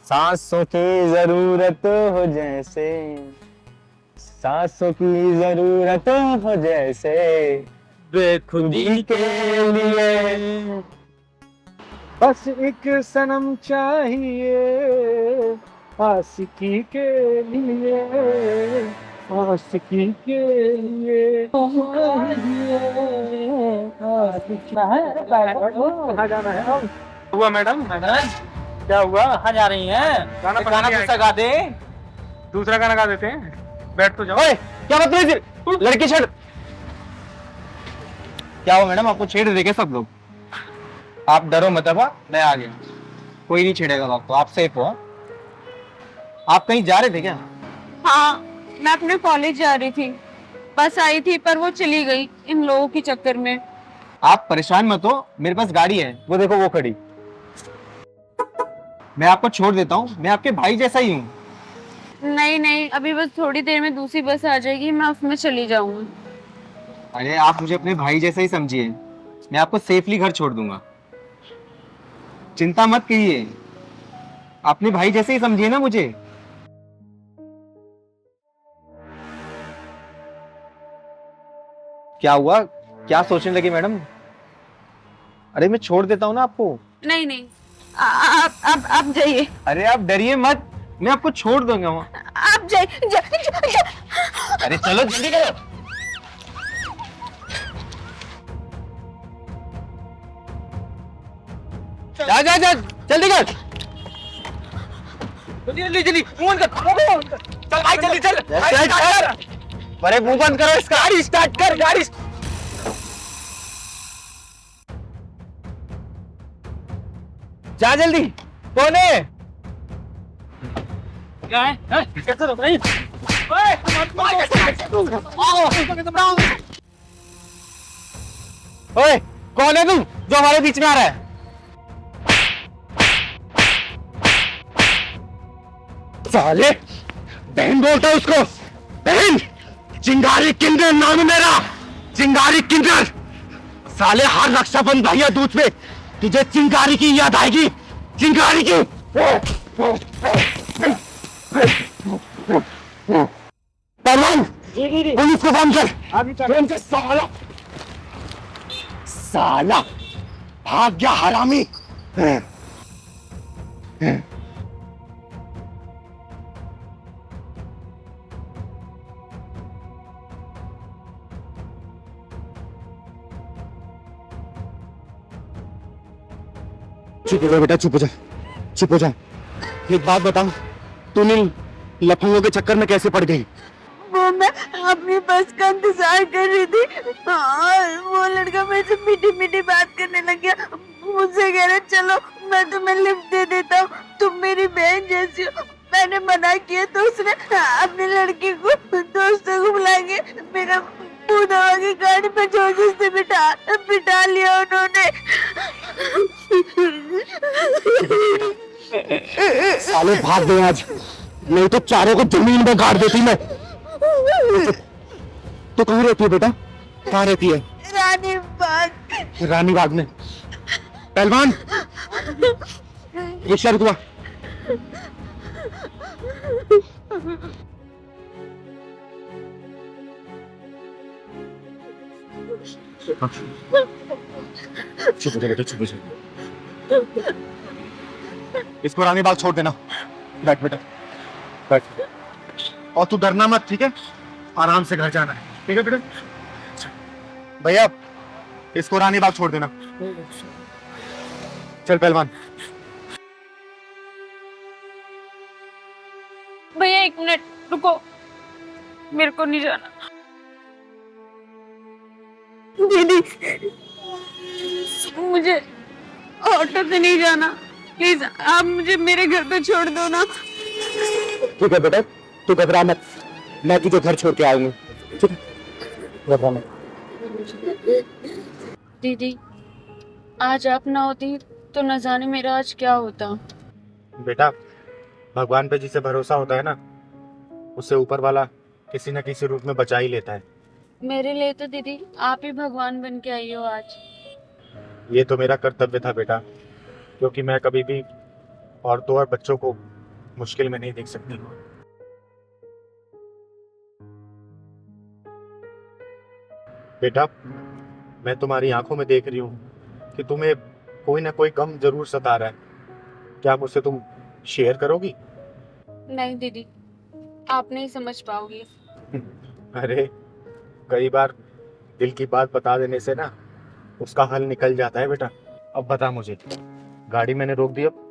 सांसों की जरूरत हो जैसे, सांसों की जरूरत हो जैसे, बेखुदी के लिए बस एक सनम चाहिए, आशिकी के लिए, आशिकी के लिए चाहिए, आशिकी कहाँ जाना है? हुआ मैडम? मैडम क्या हुआ? कहाँ जा रही हैं? गाना एक गाना दूसरा गा दे। दूसरा गाना गा देते हैं, बैठ तो जाओ। ओए, क्या बदतमीज लड़की छेड़। क्या हुआ मैडम, आपको छेड़ देंगे सब लोग? आप डरो मत, अब मैं आ गया, कोई नहीं छेड़ेगा आपको, आप सेफ हो। आप कहीं जा रहे थे क्या? हाँ, मैं अपने कॉलेज जा रही थी। बस आई थी पर वो चली गई इन लोगों के चक्कर में। आप परेशान मत हो, मेरे पास गाड़ी है, वो देखो वो खड़ी। मैं आपको छोड़ देता हूँ, मैं आपके भाई जैसा ही हूँ। नहीं नहीं, अभी बस थोड़ी देर में दूसरी बस आ जाएगी, मैं उसमें चली जाऊंगी। अरे आप मुझे अपने भाई जैसा ही समझिए, मैं आपको सेफली घर छोड़ दूंगा, चिंता मत कीजिए, अपने भाई जैसे ही समझिए ना मुझे। क्या हुआ, क्या सोचने लगे मैडम? अरे मैं छोड़ देता हूँ ना आपको। नहीं नहीं, आप जाइए। अरे आप डरिए मत, मैं आपको छोड़ दूंगा वहाँ। आप जाइए। अरे चलो जल्दी करो। जा जा जा, जल्दी कर। जल्दी जल्दी जल्दी, मुंह बंद कर। चल भाई जल्दी चल। अरे मुंह बंद करो इसका। गाड़ी स्टार्ट कर, गाड़ी। जा जल्दी। कौन है? क्या है? कैसे रोक रही? ओए, कौन है तुम जो हमारे बीच में आ रहा है? साले, बहन बोलता है उसको, बहन। चिंगारी किंडर नाम है मेरा, चिंगारी किंडर। साले हर रक्षाबंधन भैया दूज पे तुझे चिंगारी की याद आएगी, चिंगारी की। परवान, पुलिस को फोन कर। फोन कर साला, साला भाग गया हरामी। चुप हो जा बेटा, चुप हो जा, चुप हो जा। एक बात बताओ, तुम इन लफंगों के चक्कर में कैसे पड़ गई? वो मैं अपनी बस का इंतजार कर रही थी और वो लड़का मेरे से मीठी मीठी बात करने लग गया। मुझसे कह रहा चलो मैं तुम्हें लिफ्ट दे देता हूँ, तुम मेरी बहन जैसी हो। मैंने मना किया तो उसने अपनी लड़की को दोस्तों को बुला के मेरा मुंह दबा के गाड़ी पे जोर से बिठा लिया उन्होंने। साले भाग गए आज, नहीं तो चारों को जमीन में गाड़ देती मैं। तो कहाँ रहती है बेटा, कहाँ रहती है? रानी बाग। रानी बाग में। पहलवान, रिक्शा रुकवा। चुप हो जा बेटा, चुप हो जा। इसको रानी बाग छोड़ देना। बैठ बेटा, बैठ। और तू डरना मत, ठीक है? आराम से घर जाना है, ठीक है बेटा? भैया, इसको रानी बाग छोड़ देना। चल पहलवान। भैया एक मिनट रुको, मेरे को नहीं जाना। दीदी, मुझे ऑटो से नहीं जाना, प्लीज आप मुझे मेरे घर पे छोड़ दो ना। ठीक है बेटा, तू घबरा मत, मैं तुझे घर छोड़ के आऊंगी, ठीक है? घबरा मत। दीदी, आज आप ना होती तो न जाने मेरा आज क्या होता। बेटा, भगवान पे जिसे भरोसा होता है ना, उससे ऊपर वाला किसी न किसी रूप में बचा ही लेता है। मेरे लिए तो दीदी आप ही भगवान बन के आई हो आज। ये तो मेरा कर्तव्य था बेटा, क्योंकि मैं कभी भी औरतों और बच्चों को मुश्किल में नहीं देख सकती। बेटा, मैं तुम्हारी आंखों में देख रही हूँ कि तुम्हें कोई ना कोई गम जरूर सता रहा है। क्या मुझसे तुम शेयर करोगी? नहीं दीदी, आप नहीं समझ पाओगी। अरे, कई बार दिल की बात बता देने से ना उसका हल निकल जाता है बेटा। अब बता मुझे, गाड़ी मैंने रोक दी, अब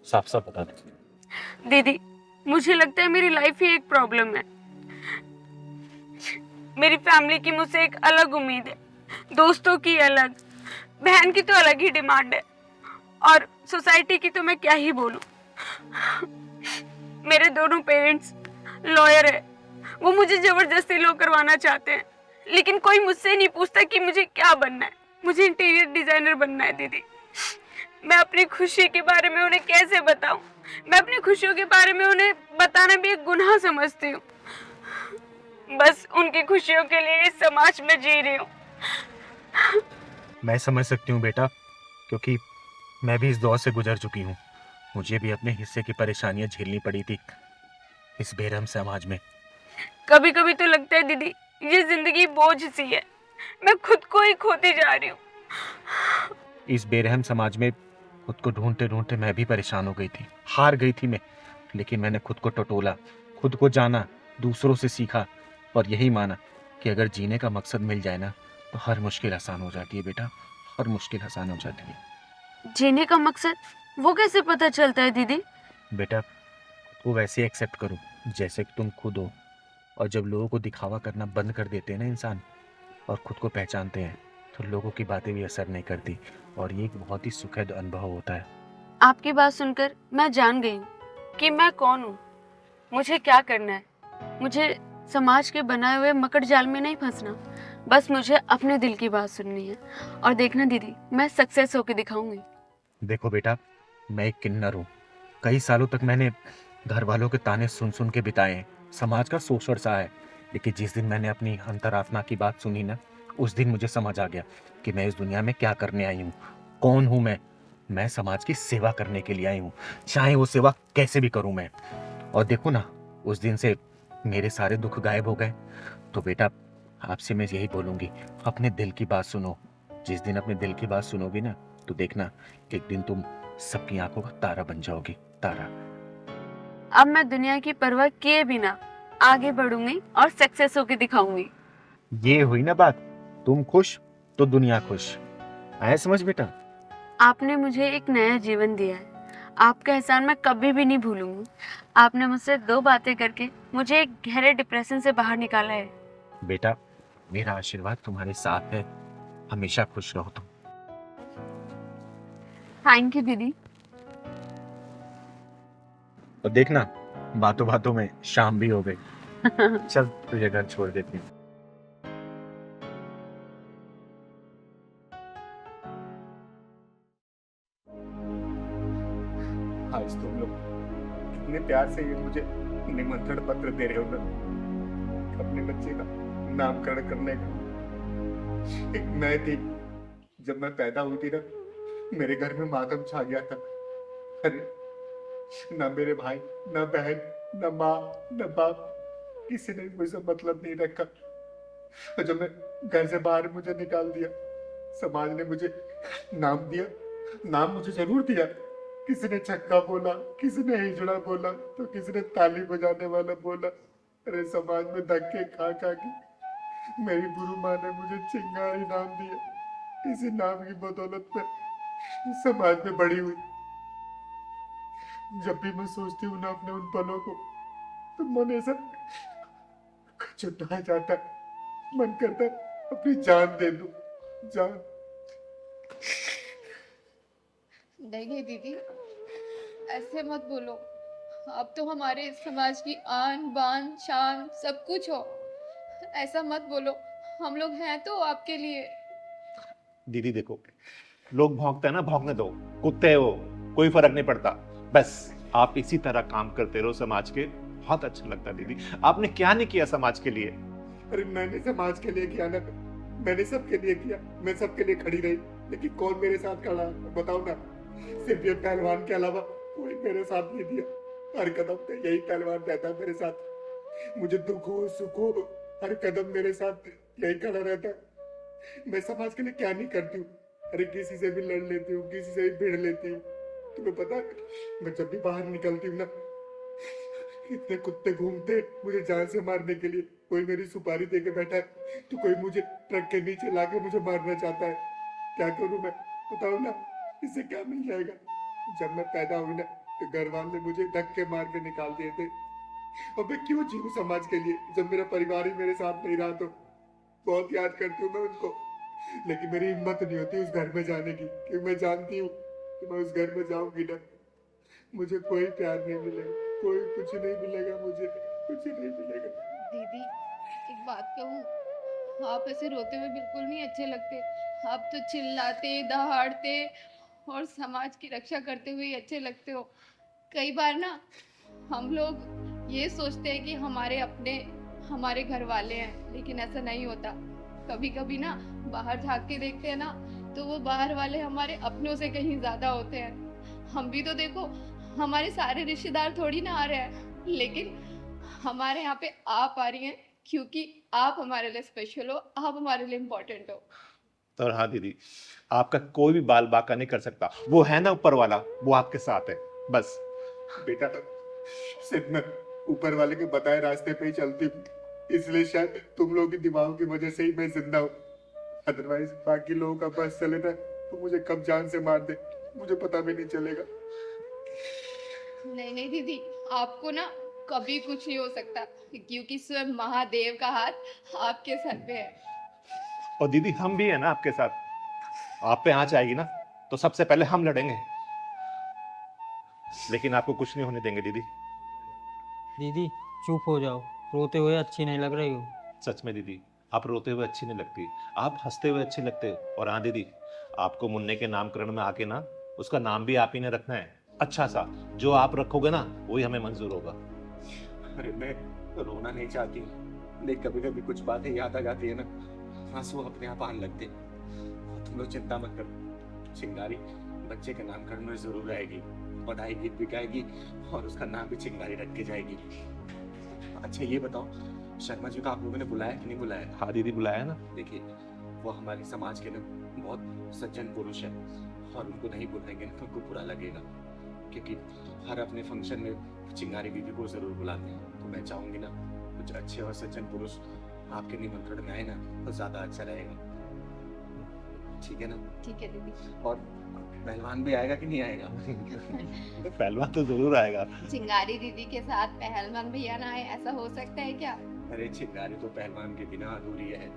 साफ साफ बता दे। दीदी, मुझे लगता है मेरी लाइफ ही एक प्रॉब्लम है। मेरी फैमिली की मुझसे एक अलग उम्मीद है, दोस्तों की अलग, बहन की तो अलग ही डिमांड है, और सोसाइटी की तो मैं क्या ही बोलूं। मेरे दोनों पेरेंट्स लॉयर है, वो मुझे जबरदस्ती लॉ करवाना चाहते हैं, लेकिन कोई मुझसे नहीं पूछता कि मुझे क्या बनना है। मुझे इंटीरियर डिजाइनर बनना है दीदी। मैं अपनी खुशी के बारे में उन्हें कैसे बताऊं? मैं अपनी खुशियों के बारे में उन्हें बताना भी एक गुनाह समझती हूँ। बस उनकी खुशियों के लिए इस समाज में जी रही हूँ। मैं समझ सकती हूँ बेटा, क्योंकि मैं भी इस दौर से गुजर चुकी हूँ। मुझे भी अपने हिस्से की परेशानियां झेलनी पड़ी थी इस बेरहम समाज में। कभी कभी तो लगता है दीदी, ये जिंदगी बोझ सी है, मैं खुद को ही खोती जा रही हूँ। इस बेरहम समाज में खुद को ढूंढते ढूंढते मैं भी परेशान हो गई थी, हार गई थी मैं। लेकिन मैंने खुद को टटोला, खुद को जाना, दूसरों से सीखा और यही माना कि अगर जीने का मकसद मिल जाए ना तो हर मुश्किल आसान हो जाती है बेटा, हर मुश्किल आसान हो जाती है। जीने का मकसद वो कैसे पता चलता है दीदी? बेटा, वो वैसे एक्सेप्ट करो जैसे कि तुम खुद हो, और जब लोगों को दिखावा करना बंद कर देते हैं ना इंसान और खुद को पहचानते हैं तो लोगों की बातें भी असर नहीं करती, और ये एक बहुत ही सुखद अनुभव होता है। आपकी बात सुनकर मैं जान गई हूँ कि मैं कौन हूँ, मुझे क्या करना है। मुझे समाज के बनाए हुए मकड़ जाल में नहीं फंसना, बस मुझे अपने दिल की बात सुननी है। और देखना दीदी, मैं सक्सेस होके दिखाऊंगी। देखो बेटा, मैं एक किन्नर हूँ। कई सालों तक मैंने घर वालों के ताने सुन सुन के बिताए हैं, समाज का शोषण सहा है। लेकिन जिस दिन मैंने अपनी अंतरात्मा की बात सुनी ना, उस दिन मुझे समझ आ गया कि मैं इस दुनिया में क्या करने आई हूँ, कौन हूँ मैं समाज की सेवा करने के लिए आई हूँ, चाहे वो सेवा कैसे भी करूँ मैं। और देखो ना, उस दिन से मेरे सारे दुख गायब हो गए। तो बेटा, आपसे मैं यही बोलूंगी, अपने दिल की बात सुनो। जिस दिन अपने दिल की बात सुनोगी ना तो देखना एक दिन तुम सबकी आंखों का तारा बन जाओगी, तारा। अब मैं दुनिया की परवाह किए बिना आगे बढ़ूंगी और सक्सेस होके दिखाऊंगी। ये हुई ना बात, तुम खुश तो दुनिया खुश। आया समझ बेटा? आपने मुझे एक नया जीवन दिया है, आपका एहसान मैं कभी भी नहीं भूलूंगी। आपने मुझसे 2 बातें करके मुझे एक गहरे डिप्रेशन से बाहर निकाला है। बेटा, मेरा आशीर्वाद तुम्हारे साथ है, हमेशा खुश रहो तुम। थैंक यू दीदी। और देखना, बातों बातों में शाम भी हो गई। चल तुझे घर छोड़ देती हूँ। आज तुम लोग कितने प्यार से ये मुझे निमंत्रण पत्र दे रहे हो ना, अपने बच्चे का नामकरण करने का। एक मैं थी, जब मैं पैदा हुई थी ना, मेरे घर में मातम छा गया था। अरे, ना मेरे भाई, ना बहन, ना माँ, ना बाप, किसी ने मुझसे मतलब नहीं रखा। और जब मैं घर से बाहर मुझे निकाल दिया, समाज ने मुझे नाम दिया, नाम मुझे जरूर दिया। किसी ने छक्का बोला, किसी ने हिजड़ा बोला, तो किसी ने ताली बजाने वाला बोला। अरे, समाज में धक्के खा खा के मेरी गुरु माँ ने मुझे चिंगारी नाम दिया। इसी नाम की बदौलत में समाज में बड़ी हुई। जब भी मैं सोचती हूँ ना अपने उन पलों को, तो मन ऐसा छुट्टा जाता है, मन करता है अपनी जान दे दूं, जान। नहीं दीदी, ऐसे मत बोलो। अब तो हमारे समाज की आन बान शान सब कुछ हो। ऐसा मत बोलो, हम लोग हैं तो आपके लिए। दीदी देखो, लोग भौंकते हैं ना, भौंकने दो, कुत्ते हो, कोई फर्क नहीं पड़ता। बस आप इसी तरह काम करते रहो समाज के, बहुत अच्छा लगता है। दीदी, आपने क्या नहीं किया समाज के लिए? अरे, मैंने समाज के लिए किया ना, मैंने सबके लिए किया, मैं सबके लिए खड़ी रही। लेकिन कौन मेरे साथ खड़ा, बताओ ना। सिर्फ ये पहलवान के अलावा कोई मेरे साथ नहीं दिया। हर कदम पे यही पहलवान रहता है मेरे साथ। मुझे दुख हो सुख हो, हर कदम मेरे साथ यही खड़ा रहता है। मैं समाज के लिए क्या नहीं करती हूँ। अरे किसी से भी लड़ लेती हूँ, किसी से भी भिड़ लेती हूँ। तुम्हें पता है, मैं जब भी बाहर निकलती हूँ ना, इतने कुत्ते घूमते मुझे जान से मारने के लिए। कोई मेरी सुपारी दे के बैठा है तो कोई मुझे ट्रक के नीचे लाके मुझे मारना चाहता है। क्या करूं मैं, बताओ ना, इससे क्या मिल जाएगा। जब मैं पैदा हुई ना तो घर वाले मुझे धक्के मार के निकाल दिए थे। और मैं क्यों जीऊं समाज के लिए जब मेरा परिवार ही मेरे साथ नहीं रहा। तो बहुत याद करती हूँ मैं उनको, लेकिन मेरी हिम्मत नहीं होती उस घर में जाने की, क्योंकि मैं जानती हूँ कि मैं उस घर में जाऊंगी ना, मुझे कोई प्यार नहीं मिलेगा, कोई कुछ नहीं मिलेगा, मुझे कुछ नहीं मिलेगा। दीदी एक बात कहूँ, आप ऐसे रोते हुए बिल्कुल नहीं अच्छे लगते। आप तो चिल्लाते दहाड़ते और समाज की रक्षा करते हुए ही अच्छे लगते हो। कई बार ना हम लोग ये सोचते हैं कि हमारे अपने हमारे घर वाले हैं, लेकिन ऐसा नहीं होता। कभी कभी ना बाहर झांक के देखते हैं ना, तो वो बाहर वाले हमारे अपनों से कहीं ज्यादा होते हैं। हम भी तो देखो, हमारे सारे रिश्तेदार थोड़ी ना आ रहे हैं, लेकिन हमारे यहाँ पे आप आ रही हैं क्योंकि आप हमारे लिए स्पेशल हो, आप हमारे लिए इम्पोर्टेंट हो। तो हाँ दीदी, आपका कोई भी बाल बांका नहीं कर सकता। वो है ना ऊपर वाला, वो आपके साथ है बस। बेटा, सिर्फ मैं ऊपर वाले के बताए रास्ते पे ही चलती हूँ, इसलिए शायद तुम लोगों की दुआओं की वजह से ही मैं जिंदा हूँ। अदरवाइज बाकी लोगों का बस चले ना तो मुझे कब जान से मार दे, मुझे पता भी नहीं चलेगा। नहीं नहीं दीदी, आपको ना कभी कुछ नहीं हो सकता, क्योंकि स्वयं महादेव का हाथ आपके सर पे है। और दीदी हम भी है ना आपके साथ। आप पे आंच आएगी ना तो सबसे पहले हम लड़ेंगे, लेकिन आपको कुछ नहीं होने देंगे दीदी। दीदी चुप हो जाओ, रोते हुए अच्छी नहीं लग रही हो। सच में दीदी, आप रोते हुए अच्छी नहीं लगती, आप हंसते हुए अच्छे लगते हो। और हाँ दीदी, आपको मुन्ने के नामकरण में आके ना उसका नाम भी आप ही ने रखना है, अच्छा सा। जो आप रखोगे ना वही हमें मंजूर होगा। अरे मैं रोना नहीं चाहती, लेकिन कभी कभी कुछ बातें याद आ जाती है ना, आंसू अपने आप आने लगते। तुम लोग चिंता मत करो, चिंगारी बच्चे के नामकरण में जरूर रहेगी, बधाई गीत भी गाएगी और उसका नाम भी चिंगारी रख के जाएगी। अच्छा ये बताओ, शर्मा जी को आप लोगों ने बुलाया कि नहीं बुलाया? हाँ दीदी, बुलाया ना। देखिए, वो हमारे समाज के ना बहुत सज्जन पुरुष है, और उनको नहीं बुलाएंगे ना तो उनको बुरा लगेगा, क्योंकि हर अपने फंक्शन में चिंगारी बीबी को जरूर बुलाते हैं। तो मैं चाहूंगी ना कुछ अच्छे और सज्जन पुरुष आपके निमंत्रण में आए ना तो ज्यादा अच्छा रहेगा। ठीक है ना? ठीक है दीदी। और पहलवान भी आएगा कि नहीं आएगा? पहलवान तो जरूर आएगा। चिंगारी दीदी के साथ पहलवान भैया ना आए, ऐसा हो सकता है क्या? अरे चिंगारी तो पहलवान के बिना अधूरी है।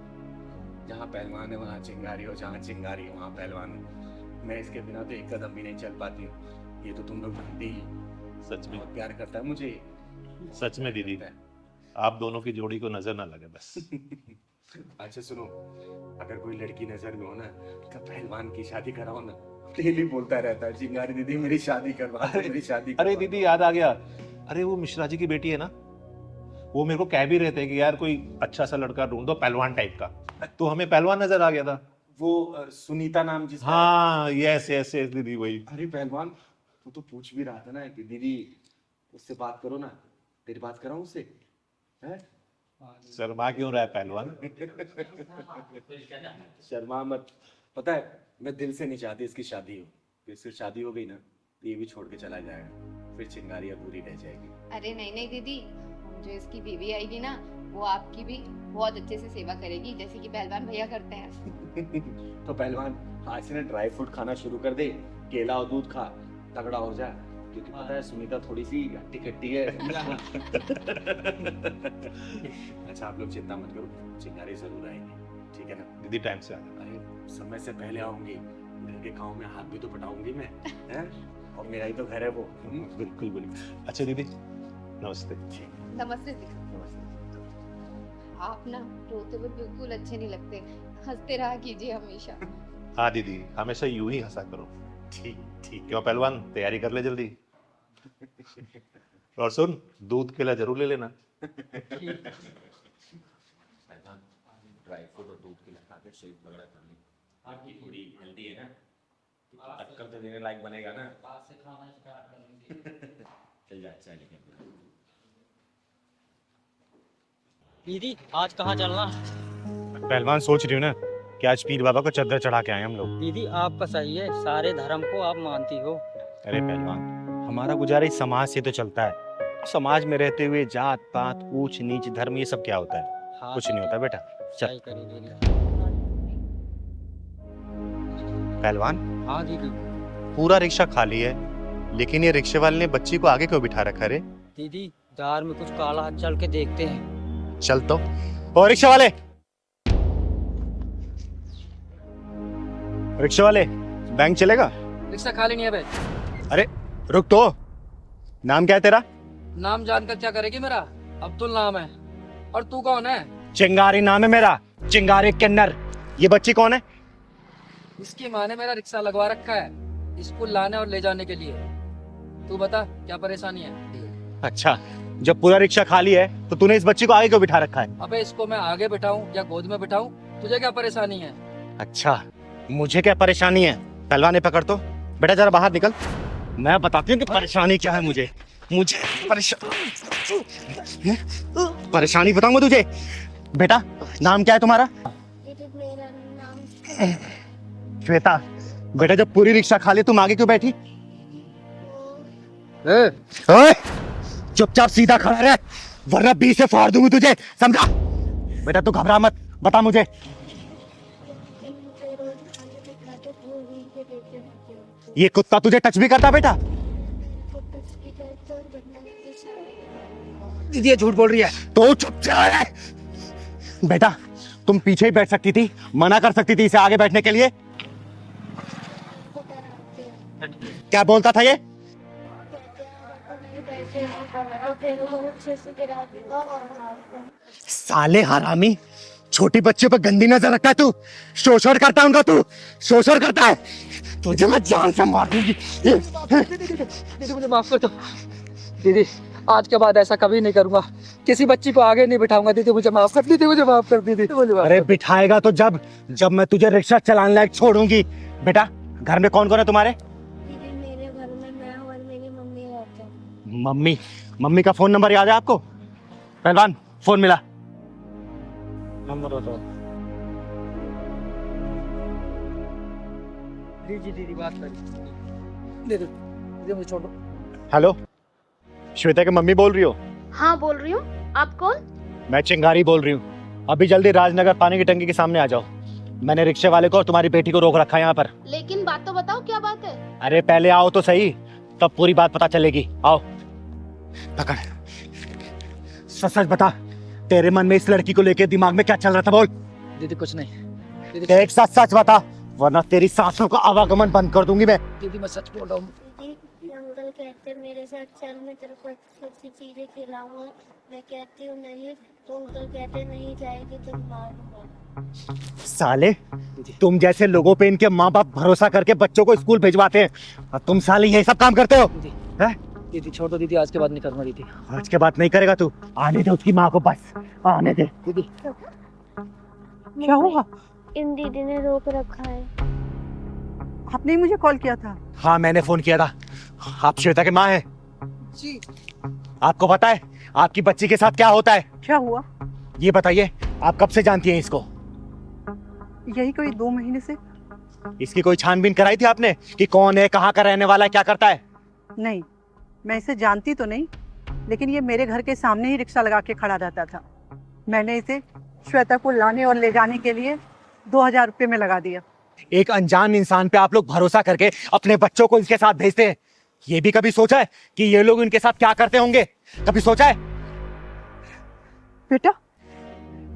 जहाँ पहलवान है वहाँ चिंगारी हो, जहाँ चिंगारी है वहाँ पहलवान है। मैं इसके बिना तो एक कदम भी नहीं चल पाती हूँ। ये तो तुम लोग जानते ही। सच में, बहुत प्यार करता है मुझे। सच में दीदी, आप दोनों की जोड़ी को नजर ना लगे बस। अच्छा सुनो, अगर कोई लड़की नजर में हो ना तो पहलवान की शादी कराओ ना। डेली बोलता रहता है, चिंगारी दीदी मेरी शादी करवा दो, मेरी शादी अरे करवा दीदी याद आ गया, अरे वो मिश्रा जी की बेटी है ना, वो मेरे को कह भी रहे थे कि यार कोई अच्छा सा लड़का ढूंढ दो पहलवान टाइप का। तो हमें पहलवान नजर आ गया था। दो। वो सुनीता नाम जिसका। हाँ यस यस यस दीदी, वही। अरे पहलवान, तू तो पूछ भी रहा था ना कि दीदी उससे बात करो ना, तेरी बात कराऊं उससे? हैं? शर्मा क्यों रहा है पहलवान? शर्मा मत। पता है, मैं दिल से नहीं चाहती इसकी शादी हो। फिर इसकी शादी हो गई ना तो ये भी छोड़ के चला जाएगा, फिर चिंगारी अधूरी रह जाएगी। अरे नहीं नहीं दीदी, जो इसकी बीवी आएगी ना वो आपकी भी बहुत अच्छे से सेवा करेगी, जैसे कि पहलवान भैया करते हैं। तो पहलवान आज से ना ड्राई फ्रूट खाना शुरू कर दे, केला और दूध खा, तगड़ा हो जा, क्योंकि पता है सुनीता थोड़ी सी हट्टी कट्टी है। अच्छा आप लोग चिंता मत करो, चिंगारी जरूर आएगी, ठीक है ना? दीदी टाइम से आ जाना। अरे समय से पहले आऊंगी, घर के गाँव में हाथ भी तो बटाऊंगी मैं, हैं? और मेरा ही तो घर है वो। बिल्कुल बिल्कुल। अच्छा दीदी, नमस्ते। नमस्ते दीदी। आप ना रोते हुए बिल्कुल अच्छे नहीं लगते, हंसते रहा कीजिए हमेशा। हाँ दीदी, हमेशा यूं ही हंसा करो। ठीक ठीक। क्यों पहलवान, तैयारी कर ले जल्दी। और सुन, दूध केला जरूर ले लेना। ड्राई फ्रूट और दूध के खा के शेक वगैरह कर ली, आपकी थोड़ी हेल्दी है ना, टक्कर तो देने लायक बनेगा ना। दीदी आज कहाँ चलना? पहलवान सोच रही हूँ ना कि आज पीर बाबा को चद्दर चढ़ा के आए हम लोग। दीदी आपका सही है, सारे धर्म को आप मानती हो। अरे पहलवान, हमारा गुजारा इस समाज से तो चलता है। समाज में रहते हुए जात पात ऊंच नीच धर्म ये सब क्या होता है? हाँ, कुछ नहीं होता बेटा। चल सही करी दीदी। पहलवान, हाँ दीदी। पूरा रिक्शा खाली है, लेकिन ये रिक्शे वाले ने बच्ची को आगे क्यों बिठा रखा रे? दीदी दार में कुछ काला हाथ चल के देखते हैं। चल तो। ओ रिक्शा वाले, रिक्शा वाले, बैंक चलेगा? रिक्शा खाली नहीं है बे। अरे रुक तो। नाम क्या है तेरा? नाम जानकर क्या करेगी मेरा? अब्दुल नाम है। और तू कौन है? चिंगारी नाम है मेरा, चिंगारी किन्नर। ये बच्ची कौन है? इसकी माँ ने मेरा रिक्शा लगवा रखा है स्कूल लाने और ले जाने के लिए। तू बता क्या परेशानी है? अच्छा, जब पूरा रिक्शा खाली है तो तूने इस बच्ची को आगे क्यों बिठा रखा है? अबे इसको मैं आगे बिठाऊं या गोद में बिठाऊं? तुझे क्या परेशानी है? अच्छा, मुझे क्या परेशानी है? पहलवान ने पकड़ तो। बेटा जरा बाहर निकल, मैं बताती हूँ कि परेशानी क्या है। मुझे परेशानी बताऊंगा तुझे। बेटा नाम क्या है तुम्हारा? मेरा नाम श्वेता। बेटा जब पूरी रिक्शा खाली तुम आगे क्यों बैठी? ओए, चुपचाप सीधा खड़ा रह, वरना बीच से फाड़ दूंगी तुझे, समझा? बेटा तू घबरा मत, बता मुझे। ये कुत्ता तुझे टच भी करता बेटा? दीदी ये झूठ बोल रही है। तो चुपचाप रह। बेटा तुम पीछे ही बैठ सकती थी, मना कर सकती थी इसे आगे बैठने के लिए। क्या बोलता था ये? साले हरामी, छोटी बच्चे पर गंदी नजर रखता है तू। शोषण करता है उनका, तू शोषण करता है। तुझे मैं जान से मार दूंगी। दीदी मुझे माफ कर दो। दीदी आज के बाद ऐसा कभी नहीं करूंगा। किसी बच्ची को आगे नहीं बिठाऊंगा। दीदी मुझे माफ कर। दीदी मुझे माफ कर। दीदी मुझे माफ अरे कर। बिठाएगा तो जब मैं तुझे रिक्शा चलाने लायक छोड़ूंगी। बेटा घर में कौन कौन है तुम्हारे? दीदी मेरे घर में मैं और मेरी मम्मी रहते हैं। मम्मी का फोन नंबर याद है आपको? पहलवान फोन मिला। नंबर बताओ। दीदी बात करिए। दीदी दीदी मुझे छोड़ दो। हेलो, श्वेता की मम्मी बोल रही हो? हाँ बोल रही हूँ। आप कौन? मैं चिंगारी बोल रही हूँ। अभी जल्दी राजनगर पानी की टंकी के सामने आ जाओ। मैंने रिक्शे वाले को और तुम्हारी बेटी को रोक रखा है यहाँ पर। लेकिन बात तो बताओ, क्या बात है? अरे पहले आओ तो सही, तब पूरी बात पता चलेगी। आओ। पकड़, सच बता, तेरे मन में इस लड़की को लेके दिमाग में क्या चल रहा था? बोल। दीदी कुछ नहीं। दीदी एक सच बता, वरना तेरी सांसों का आवागमन बंद कर दूंगी मैं। दीदी मैं सच बोल रहा हूँ। दीदी अंकल कहते मेरे साथ चल, मैं तेरे को अच्छी चीजें खिलाऊंगा। मैं कहती हूँ नहीं, तो अंकल कहते नहीं जाएगी तो मार दूंगा। साले, तुम जैसे लोगों पे इनके माँ बाप भरोसा करके बच्चों को स्कूल भिजवाते हैं, और तुम साले ये सब काम करते हो। हैं? दीदी छोड़ दो। दीदी आज के बाद नहीं करूंगा। दीदी आज के बाद नहीं करेगा तू? आने दे उसकी माँ को, बस आने दे। दीदी क्या हुआ? इन दीदी ने रोक रखा है। आपने ही मुझे कॉल किया था? हाँ मैंने फोन किया था। आप श्वेता के माँ हैं? जी। आपको पता है आपकी बच्ची के साथ क्या होता है? क्या हुआ? ये बताइए, आप कब से जानती हैं इसको? यही कोई 2 महीने से। इसकी कोई छानबीन कराई थी आपने कि कौन है, कहाँ का रहने वाला है, क्या करता है? नहीं, मैं इसे जानती तो नहीं, लेकिन ये मेरे घर के सामने ही रिक्शा लगा के खड़ा रहता था। मैंने इसे श्वेता को लाने और ले जाने के लिए 2000 रुपये में लगा दिया। एक अनजान इंसान पे आप लोग भरोसा करके अपने बच्चों को इसके साथ भेजते हैं। ये भी कभी सोचा है कि ये लोग इनके साथ क्या करते होंगे? कभी सोचा है? बेटा,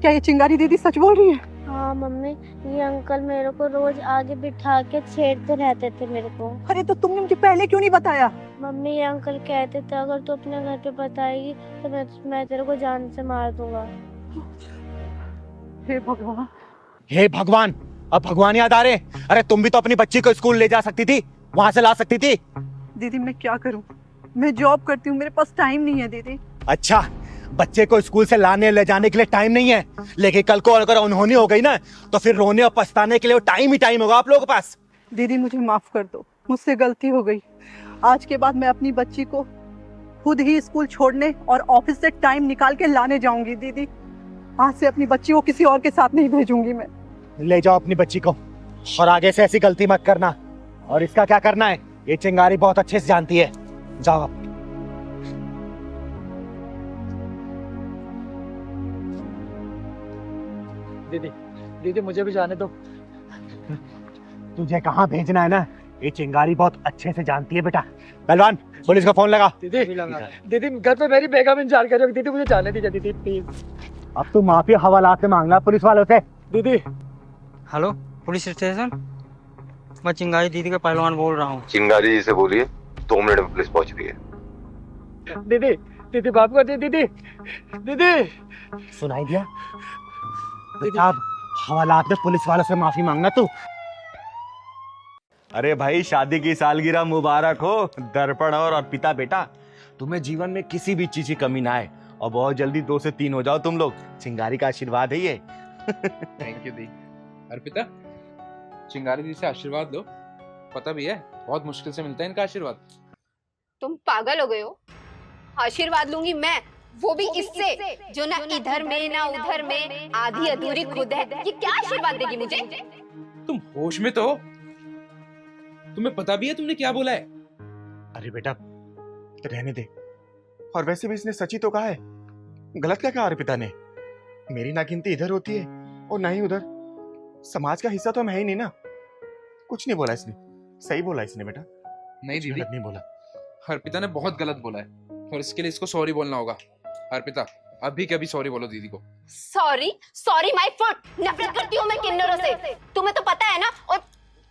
क्या ये चिंगारी दीदी सच बोल रही है? हाँ मम्मी, ये अंकल मेरे को रोज आगे बिठा के छेड़ते रहते थे मेरे को। अरे तो तुमने मुझे पहले क्यों नहीं बताया? मम्मी ये अंकल कहते थे अगर तू अपने घर पे बताएगी तो मैं तेरे को जान से मार दूंगा। हे भगवान। हे भगवान, अब भगवान याद आ रहे? अरे तुम भी तो अपनी बच्ची को स्कूल ले जा सकती थी, वहां से ला सकती थी। दीदी मैं क्या करूं? मैं जॉब करती हूँ, मेरे पास टाइम नहीं है दीदी। अच्छा, बच्चे को स्कूल से लाने ले जाने के लिए टाइम नहीं है, लेकिन कल को अगर अनहोनी हो गई ना तो फिर रोने और पछताने के लिए टाइम ही टाइम होगा आप लोगों के पास। दीदी मुझे माफ कर दो, मुझसे गलती हो गई। आज के बाद मैं अपनी बच्ची को खुद ही स्कूल छोड़ने और ऑफिस से टाइम निकाल के लाने जाऊंगी दीदी। आज से अपनी बच्ची को किसी और के साथ नहीं भेजूंगी मैं। ले जाओ अपनी बच्ची को, और आगे से ऐसी गलती मत करना। और इसका क्या करना है ये चिंगारी बहुत अच्छे से जानती है। जाओ आप। दीदी दीदी मुझे भी जाने दो। तुझे कहाँ भेजना है ना, ये चिंगारी बहुत अच्छे से जानती है बेटा। पहलवान पुलिस को फोन लगा। दीदी दीदी घर पे मेरी बेगम इंतजार कर रही है। दीदी मुझे जाने दीजिए दीदी प्लीज। अब तू माफी हवालात से मांगना पुलिस वालों से। दीदी हेलो पुलिस स्टेशन, मैं चिंगारी दीदी का पहलवान बोल रहा हूँ। चिंगारी जी से बोलिए, 2 मिनट में पुलिस पहुंच रही है। दीदी दीदी माफ कर दी दीदी। दीदी सुनाई दिया बेटा, अब हवालात में पुलिस वालों से माफी मांगना तू। अरे भाई शादी की सालगिरह मुबारक हो दर्पण और अर्पिता बेटा। तुम्हें जीवन में किसी भी चीज की कमी ना आए और बहुत जल्दी 2 से 3 हो जाओ तुम लोग। चिंगारी का आशीर्वाद है ये। थैंक यू दी। अर्पिता, चिंगारी दी से आशीर्वाद लो। पता भी है बहुत मुश्किल से मिलता है इनका आशीर्वाद। तुम पागल हो गए हो? आशीर्वाद लूंगी मैं, वो भी इससे जो ना इधर में ना उधर में, आधी अधूरी खुद है। ये क्या आशीर्वाद देगी मुझे? तुम होश में तो हो? तुम्हें पता भी है तुमने क्या बोला है? अरे बेटा रहने दे। और वैसे भी इसने सच ही तो कहा है, गलत क्या कहा अर्पिता ने? मेरी नागिनती इधर होती है और ना ही उधर। समाज का हिस्सा तो मैं ही नहीं ना। कुछ नहीं बोला इसने, सही बोला इसने बेटा। नहीं दीदी, गलत नहीं बोला। अर्पिता ने बहुत गलत बोला है और इसके लिए इसको सॉरी बोलना होगा। अर्पिता अभी कभी सॉरी बोलो दीदी को। सॉरी? Sorry my foot. नफरत करती हूँ मैं किन्नरों से, तुम्हें तो पता है ना। और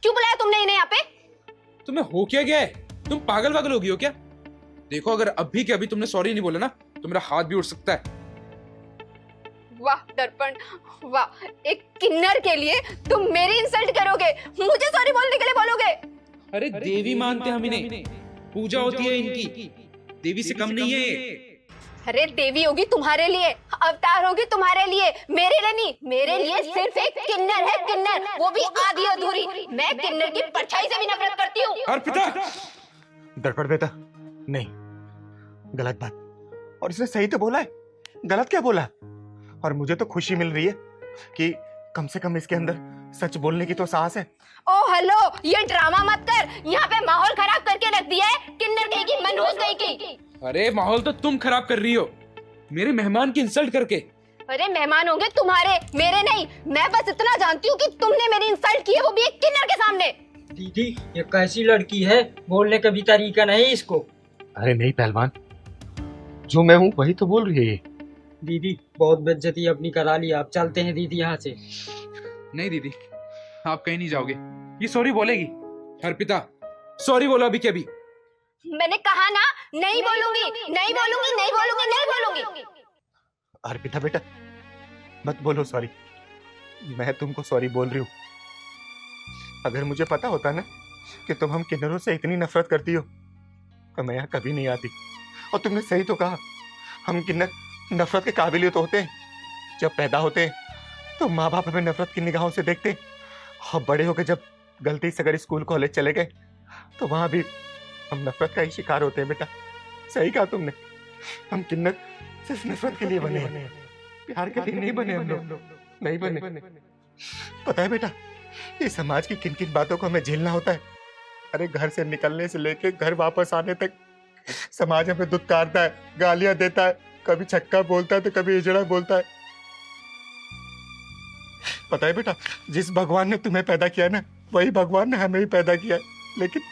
क्यों बुलाया तुमने इन्हें यहाँ पे? तुम्हें हो क्या गया है? तुम पागल वागल हो गई हो क्या? देखो अगर अभी के अभी तुमने सॉरी नहीं बोला ना तो मेरा हाथ भी उठ सकता है। वाह दर्पण वाह, एक किन्नर के लिए तुम मेरी इंसल्ट करोगे, मुझे सॉरी बोलने के लिए बोलोगे? अरे देवी मानते हम इन्हें, पूजा होती है इनकी, देवी से कम नहीं है ये। अरे देवी होगी तुम्हारे लिए, अवतार होगी तुम्हारे लिए, मेरे लिए नहीं। मेरे लिए सिर्फ एक किन्नर है, किन्नर, वो भी आधी अधूरी। मैं किन्नर की परछाई से भी नफरत करती हूँ। अर्पिता दर्पण बेटा नहीं, गलत बात। और इसने सही तो बोला है, गलत क्या बोला? और मुझे तो खुशी मिल रही है कि कम से कम इसके अंदर सच बोलने की तो साहस है। ओ हेलो, ये ड्रामा मत कर, यहाँ पे माहौल खराब करके रख दिया है। किन्नर कहीं की, मनहूस कहीं की। अरे माहौल तो तुम खराब कर रही हो, मेरे मेहमान की इंसल्ट करके। अरे मेहमान होंगे तुम्हारे, मेरे नहीं। मैं बस इतना जानती हूँ कि तुमने मेरी इंसल्ट की है, वो भी एक किन्नर के सामने। दीदी ये कैसी लड़की है, बोलने का भी तरीका नहीं इसको। अरे नहीं पहलवान, जो मैं हूँ वही तो बोल रही है ये। दीदी बहुत बेइज्जती अपनी करा ली, आप चलते हैं दीदी यहाँ से। नहीं दीदी, आप कहीं नहीं जाओगे, ये सॉरी बोलेगी। अर्पिता सॉरी बोलो अभी के अभी। मैंने कहा ना, नहीं बोलूंगी, नहीं बोलूंगी, नहीं बोलूंगी, नहीं बोलूंगी। अर्पिता बेटा मत बोलो सॉरी, मैं तुमको सॉरी बोल रही हूँ। अगर मुझे पता होता ना कि तुम हम किन्नरों से इतनी नफरत करती हो तो मैं यहाँ कभी नहीं आती। और तुमने सही तो कहा, हम किन्नर नफरत के काबिल तो होते हैं। जब पैदा होते हैं तो माँ बाप हमें नफरत की निगाहों से देखते हैं, और बड़े होकर जब गलती से अगर स्कूल कॉलेज चले गए तो वहां भी हम नफरत का ही शिकार होते हैं। बेटा सही कहा तुमने, हम किन्नर सिर्फ नफरत के लिए बने हैं, प्यार के लिए नहीं बने। हम लोग नहीं बने। पता है बेटा, ये समाज की किन किन बातों को हमें झेलना होता है। अरे घर से निकलने से लेके घर वापस आने तक समाज हमें दुत्कारता है, गालियां देता है, कभी छक्का बोलता है तो कभी इजड़ा बोलता है। पता है बेटा, जिस भगवान ने तुम्हें पैदा किया ना, वही भगवान ने हमें भी पैदा किया, लेकिन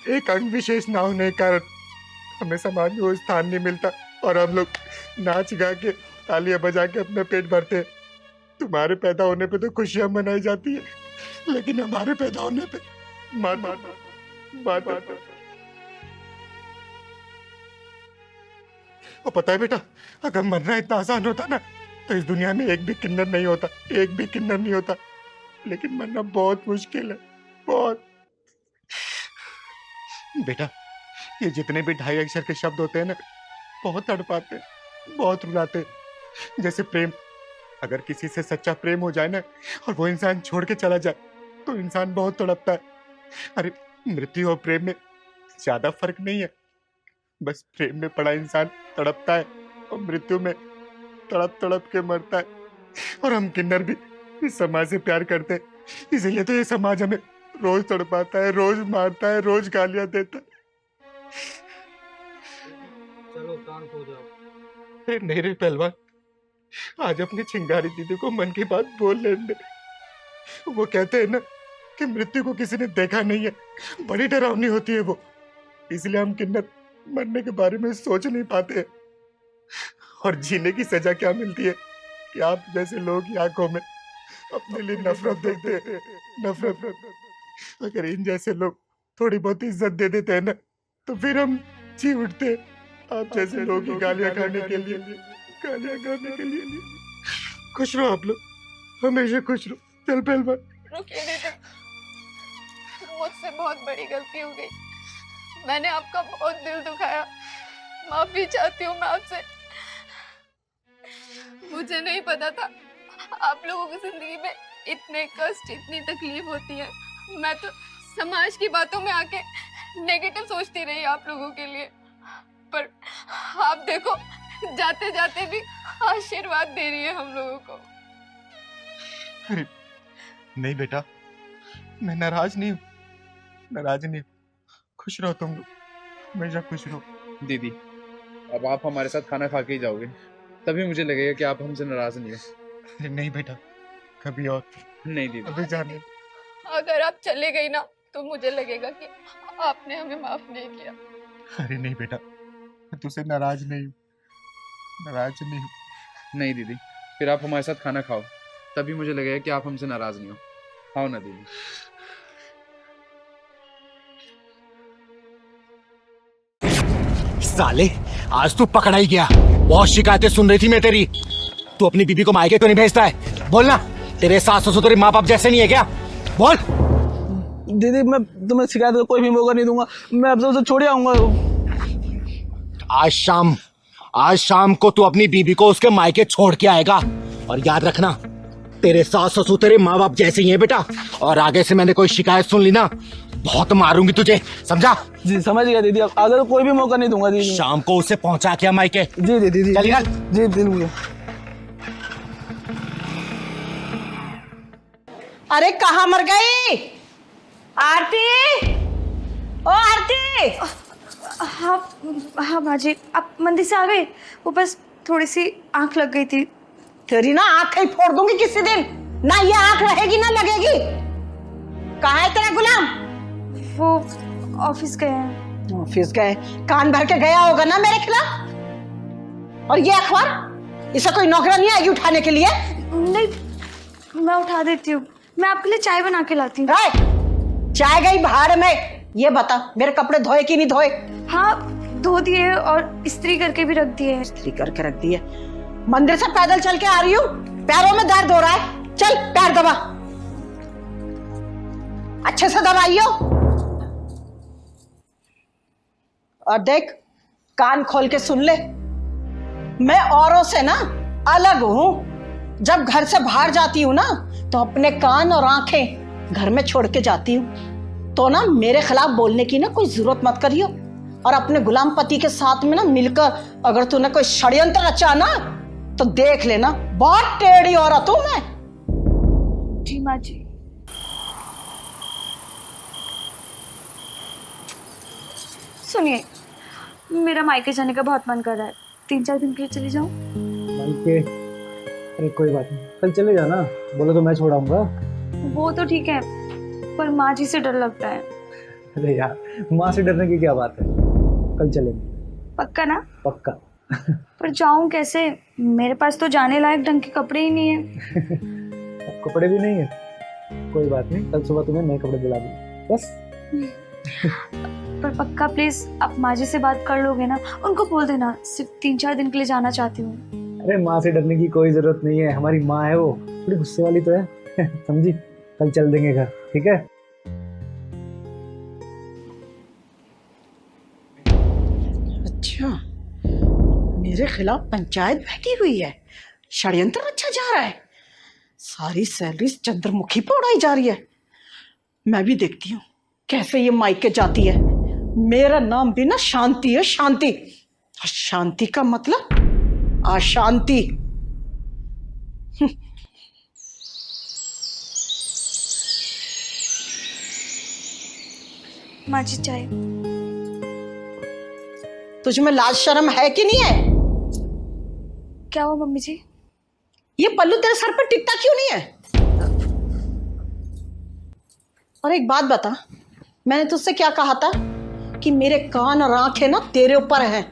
एक अंग विशेष ना होने के कारण हमें समाज में वो स्थान नहीं मिलता और हम लोग नाच गा के तालियां बजा के अपना पेट भरते हैं। तुम्हारे पैदा होने पे तो खुशियां मनाई जाती है, लेकिन हमारे पैदा होने पे मार मार मार मार मार। और पता है बेटा, अगर मरना इतना आसान होता ना तो इस दुनिया में एक भी किन्नर नहीं होता, एक भी किन्नर नहीं होता। लेकिन मरना बहुत मुश्किल है, बहुत। बेटा ये जितने भी 2.5 अक्षर के शब्द होते हैं ना, बहुत तड़पाते हैं, बहुत रुलाते हैं। जैसे प्रेम, अगर किसी से सच्चा प्रेम हो जाए ना और वो इंसान छोड़ के चला जाए तो इंसान बहुत तड़पता है। अरे मृत्यु और प्रेम में ज्यादा फर्क नहीं है, बस प्रेम में पड़ा इंसान तड़पता है और मृत्यु में तड़प तड़प के मरता है। और हम किन्नर भी इस समाज से प्यार करते हैं, इसीलिए तो ये समाज हमें रोज तड़पाता है, रोज मारता है, रोज गालियां देता है। चलो कान खो जाओ। अरे नहीं रे पहलवान, आज अपनी चिंगारी दीदी को मन की बात बोल लेने दे। वो कहते हैं ना कि मृत्यु को किसी ने देखा नहीं है, बड़ी डरावनी होती है वो, इसलिए हम किन्नर मरने के बारे में सोच नहीं पाते हैं। और जीने की सजा क्या मिलती है कि आप जैसे लोग की आंखों में अपने लिए नफरत देखते हैं, नफरत। अगर इन जैसे लोग थोड़ी बहुत इज्जत दे देते हैं ना, तो फिर हम जी उठते हैं। आप जैसे लोग की गालियां खाने के लिए, गालियां खाने के लिए। खुश रहो आप लोग, हमेशा खुश रहो। चल पहलवान। रुकिए दीदी, मुझसे बहुत बड़ी गलती हो गई, मैंने आपका बहुत दिल दुखाया, माफी चाहती हूँ मैं आपसे। मुझे नहीं पता था आप लोगों की जिंदगी में इतने कष्ट, इतनी तकलीफ होती है। मैं तो समाज की बातों में आके नेगेटिव सोचती रही आप लोगों के लिए, पर आप देखो जाते जाते भी आशीर्वाद दे रही है हम लोगों को। अरे नहीं बेटा, मैं नाराज नहीं हूँ, नाराज नहीं हूँ। खुश रहो तुम लोग, हमेशा खुश रहो। दीदी, अब आप हमारे साथ खाना खा के ही जाओगे, तभी मुझे लगेगा कि आप हमसे नाराज नहीं हो। अरे नहीं बेटा, कभी और। नहीं दीदी, अभी जाने। अगर आप चले गई ना तो मुझे लगेगा कि आपने हमें माफ नहीं किया। अरे नहीं बेटा, मैं तुझसे नाराज नहीं हूँ, नाराज नहीं हूँ। नहीं दीदी, फिर आप हमारे साथ खाना खाओ, तभी मुझे लगेगा कि आप हमसे नाराज नहीं हो। खाओ ना दीदी। साले, आज तू पकड़ा ही गया। बहुत शिकायतें सुन रही थी मैं तेरी। तू अपनी बीबी को मायके क्यों नहीं भेजता है? बोलना, तेरे सास ससुर तेरे माँ बाप जैसे नहीं है क्या? बोल। दीदी, मैं तुम्हें शिकायत का कोई भी मौका नहीं दूंगा, मैं अब से छोड़ आऊंगा। आज शाम को तू अपनी बीबी को उसके मायके छोड़ के आएगा। और याद रखना, तेरे सास ससुर तेरे माँ बाप जैसे ही हैं बेटा। और आगे से मैंने कोई शिकायत सुन ली ना, बहुत मारूंगी तुझे, समझा? जी समझ गया दीदी, अब आगे तो कोई भी मौका नहीं दूंगा दीदी। शाम को उसे पहुंचा के मायके। जी दीदी, चलिए जी दीदी। अरे कहाँ मर गई आरती? ओ आरती! हाँ हाँ बाजी, आप मंदिर से आ गए? वो बस थोड़ी सी आंख लग गई थी। तेरी ना आंख ही फोड़ दूंगी किसी दिन, ना ये आंख रहेगी ना लगेगी। कहाँ है तेरा गुलाम? वो ऑफिस गए हैं। ऑफिस गए? कान भर के गया होगा ना मेरे खिलाफ। और ये अखबार, इसे कोई नौकरानी आएगी उठाने के लिए? नहीं, मैं उठा देती हूँ, मैं आपके लिए चाय बना के लाती हूँ। चाय गई भाड़ में। ये बता, मेरे कपड़े धोए कि नहीं धोए? हाँ धो दिए और इस्त्री करके भी रख दिए। इस्त्री करके रख दिए? मंदिर से पैदल चल के आ रही हूँ, पैरों में दर्द हो रहा है, चल पैर दबा, अच्छे से दबाइयो। और देख, कान खोल के सुन ले, मैं औरों से ना अलग हूं। जब घर से बाहर जाती हूँ ना, तो अपने कान और आंखें घर में छोड़ के जाती हूँ। तो ना मेरे खिलाफ बोलने की ना कोई जरूरत मत करियो। और अपने गुलाम पति के साथ में ना मिलकर अगर तूने कोई षड्यंत्र रचा ना, तो देख लेना, बहुत टेढ़ी औरत हूं मैं। जी माँ जी। सुनिए, मेरा मायके जाने का बहुत मन कर रहा है, 3-4 दिन के लिए चली जाऊं? मायके? अरे कोई बात नहीं, कल चले जाना, बोलो तो मैं छोड़ाऊंगा। वो तो ठीक है, पर माँ जी से डर लगता है। अरे यार, माँ से डरने की क्या बात है, कल चलेंगे। पक्का ना? पक्का। पर जाऊं कैसे? मेरे पास तो जाने लायक ढंग के कपड़े ही नहीं है। कपड़े भी नहीं है? कोई बात नहीं, कल सुबह तुम्हें नए कपड़े दिला दूंगा, बस। पर पक्का प्लीज आप माँ जी से बात कर लोगे ना? उनको बोल देना सिर्फ 3-4 दिन के लिए जाना चाहती हूँ। अरे माँ से डरने की कोई जरूरत नहीं है, हमारी माँ है, वो थोड़ी गुस्से वाली तो है। समझी? कल चल देंगे घर, ठीक है? अच्छा, मेरे खिलाफ पंचायत बैठी हुई है, षड्यंत्र अच्छा जा रहा है, सारी सैलरी चंद्रमुखी पे उड़ाई जा रही है। मैं भी देखती हूँ कैसे ये मायके जाती है, मेरा नाम भी ना शांति है, शांति। शांति का मतलब अशांति। माँ जी चाय। तुझ में लाज शर्म है कि नहीं है? क्या हुआ मम्मी जी? ये पल्लू तेरे सर पर टिकता क्यों नहीं है? और एक बात बता, मैंने तुझसे क्या कहा था कि मेरे कान और आंखें ना तेरे ऊपर हैं।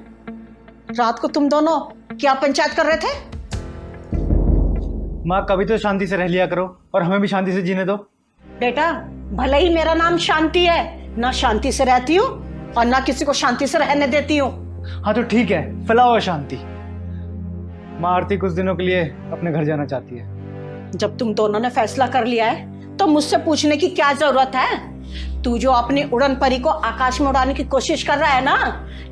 रात को तुम दोनों क्या पंचायत कर रहे थे? माँ कभी तो शांति से रह लिया करो और हमें भी शांति से जीने दो। बेटा, भले ही मेरा नाम शांति है, ना शांति से रहती हूँ और ना किसी को शांति से रहने देती हूँ। हाँ तो ठीक है, फैलाओ शांति। माँ आरती कुछ दिनों के लिए अपने घर जाना चाहती है। जब तुम दोनों ने फैसला कर लिया है तो मुझसे पूछने की क्या जरूरत है? तू जो अपनी उड़न परी को आकाश में उड़ाने की कोशिश कर रहा है ना,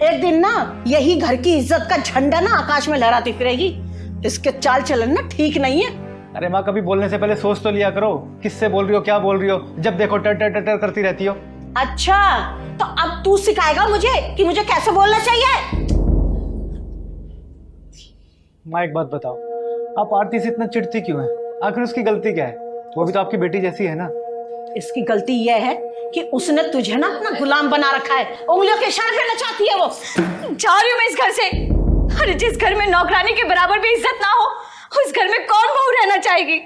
एक दिन ना यही घर की इज्जत का झंडा ना आकाश में लहराती फिरेगी। इसके चाल चलन ना ठीक नहीं है। अरे माँ, कभी बोलने से पहले सोच तो लिया करो, किससे बोल रही हो, क्या बोल रही हो। जब देखो टर टर टर टर करती रहती हो। अच्छा, तो अब तू सिखाएगा मुझे कि मुझे कैसे बोलना चाहिए? माँ एक बात बताओ, आप आरती से इतना चिढ़ती क्यों है? आखिर उसकी गलती क्या है? वो भी तो आपकी बेटी जैसी है ना। इसकी गलती यह है कि उसने तुझे ना अपना गुलाम बना रखा है। उंगलियों के इशारे पे नचाती है वो। जा रही हूँ मैं इस घर से। अरे जिस घर में नौकरानी के बराबर भी इज्जत ना हो, उस घर में कौन बहू रहना चाहेगी?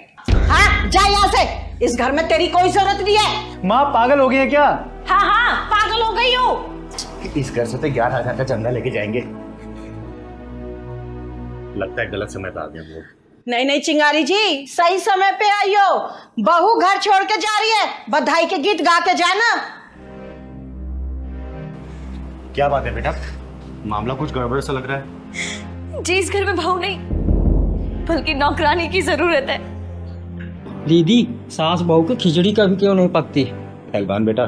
हाँ, जा यहाँ से। इस घर में तेरी कोई जरूरत नहीं है। माँ पागल हो गई है क्या? हाँ हाँ, पागल हो गई हूँ। इस घर से तो 11,000 का चंदा लेके जाएंगे। लगता है गलत समय पे आ गया वो। नहीं नहीं चिंगारी जी, सही समय पे आई हो। बहू घर छोड़ के जा रही है, बधाई के गीत गा के जाना। क्या बात है बेटा, मामला कुछ गड़बड़ सा लग रहा है। जी इस घर में बहू नहीं, बल्कि नौकरानी की जरूरत है। दीदी, सास बहू की खिचड़ी कभी क्यों नहीं पकती? पहलवान बेटा,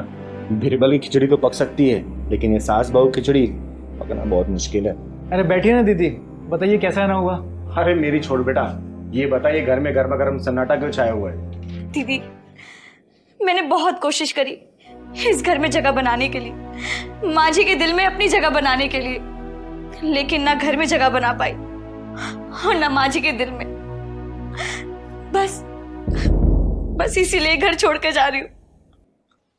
बिरबल की खिचड़ी तो पक सकती है, लेकिन ये सास बहू खिचड़ी पकना बहुत मुश्किल है। अरे बैठिए ना दीदी, बताइए कैसा है ना हुआ। अरे मेरी छोड़ बेटा, ये बताइए घर में गर्मा गर्म सन्नाटा क्यों छाया हुआ है? दीदी, मैंने बहुत कोशिश करी इस घर में जगह बनाने के लिए, माँ जी के दिल में अपनी जगह बनाने के लिए, लेकिन ना घर में जगह बना पाई और ना माँ जी के दिल में। बस इसीलिए घर छोड़ कर जा रही हूँ।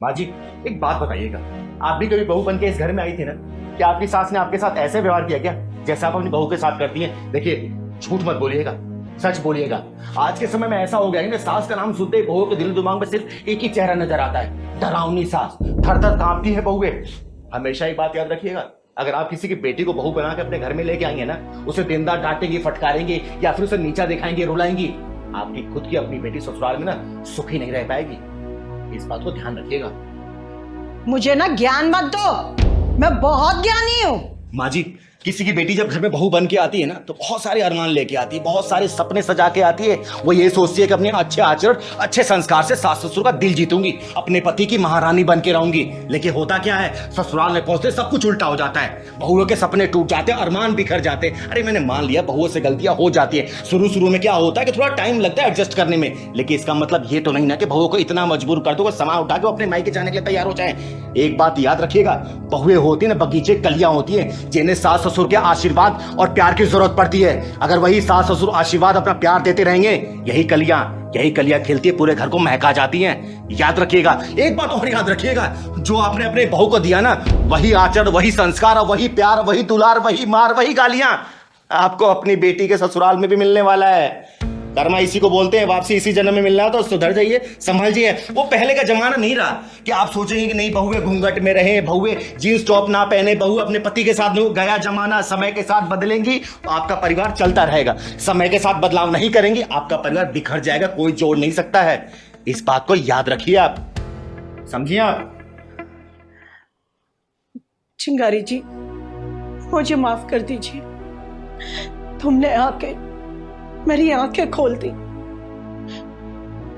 माँ जी, एक बात बताइएगा, आप भी कभी बहू बन के इस घर में आई थी ना? क्या आपकी सास ने आपके साथ ऐसे व्यवहार किया क्या जैसे आप अपनी बहू के साथ करती हैं? देखिए, झूठ मत बोलिएगा, सच बोलिएगा। आज के समय में ऐसा हो गया है ना, सास का नाम सुनते ही बहू के दिल दिमाग में सिर्फ एक ही चेहरा नजर आता है, डरावनी सास। थर थर कांपती है बहुएं। हमेशा एक बात याद रखिएगा, अगर आप किसी की बेटी को बहू बना के अपने घर में लेके आएंगे ना, उसे दिन रात डांटेंगे, फटकारेंगे या फिर उसे नीचा दिखाएंगे, रुलाएंगी, आपकी खुद की अपनी बेटी ससुराल में ना सुखी नहीं रह पाएगी। इस बात को ध्यान रखिएगा। मुझे ना ज्ञान मत दो, मैं बहुत ज्ञानी हूँ। माँ जी, किसी की बेटी जब घर में बहू बन के आती है ना, तो बहुत सारे अरमान लेके आती है, बहुत सारे सपने सजा के आती है। वो ये सोचती है कि अपने अच्छे आचरण, अच्छे संस्कार से सास ससुर का दिल जीतूंगी, अपने पति की महारानी बन के रहूंगी। लेकिन होता क्या है, ससुराल में पहुंचते सब कुछ उल्टा हो जाता है। बहुओं के सपने टूट जाते हैं, अरमान बिखर जाते हैं। अरे मैंने मान लिया बहुओं से गलतियां हो जाती है, शुरू में क्या होता है कि थोड़ा टाइम लगता है एडजस्ट करने में, लेकिन इसका मतलब ये तो नहीं ना कि बहुओं को इतना मजबूर कर दो कि सामान उठा के अपने मायके जाने के लिए तैयार हो जाए। एक बात याद रखिएगा, बहुएं होती है ना बगीचे कलियां होती है, जिन्हें सास ससुर के आशीर्वाद और प्यार की जरूरत पड़ती है। अगर वही सास ससुर आशीर्वाद अपना प्यार देते रहेंगे, यही कलियां खिलती है, पूरे घर को महका जाती हैं। याद रखिएगा, एक बात और याद रखिएगा, जो आपने अपने बहू को दिया ना, वही आचरण, वही संस्कार, वही प्यार, वही दुलार, वही मार, वही गालियां आपको अपनी बेटी के ससुराल में भी मिलने वाला है। कर्मा इसी को बोलते हैं, वापसी इसी जन्म में मिलना है। तो सुधर जाइए, संभल। वो पहले का जमाना नहीं रहा कि आप सोचेंगे कि नहीं बहुएं घूंघट में रहे, बहुएं जींस टॉप ना पहने, बहू अपने पति के साथ नहीं। गया जमाना, समय के साथ बदलेंगी तो आपका परिवार चलता रहेगा। समय के साथ बदलाव नहीं करेंगी, आपका परिवार बिखर जाएगा, कोई जोड़ नहीं सकता है। इस बात को याद रखिए, आप समझिए। आप चिंगारी जी, मुझे माफ कर दीजिए। तुमने आके मेरी आंखें खोल दी।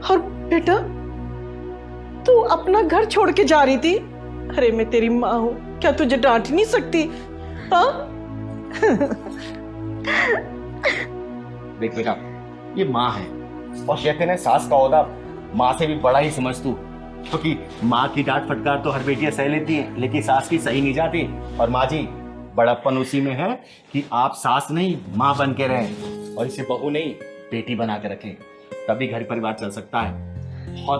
और बेटा, तू अपना घर छोड़ के जा रही थी। अरे मैं तेरी माँ हूं, क्या तुझे डांट नहीं सकती? हाँ? देख बेटा, ये माँ है और कहते हैं सास का ओहदा माँ से भी बड़ा ही समझ तू। क्योंकि माँ की डांट फटकार तो हर बेटियां सह लेती हैं, लेकिन सास की सही नहीं जाती। और माँ जी, बड़प्पन उसी में है कि आप सास नहीं माँ बन के रहें और इसे बहू नहीं बेटी बना के रखें, तभी घर परिवार चल सकता है। और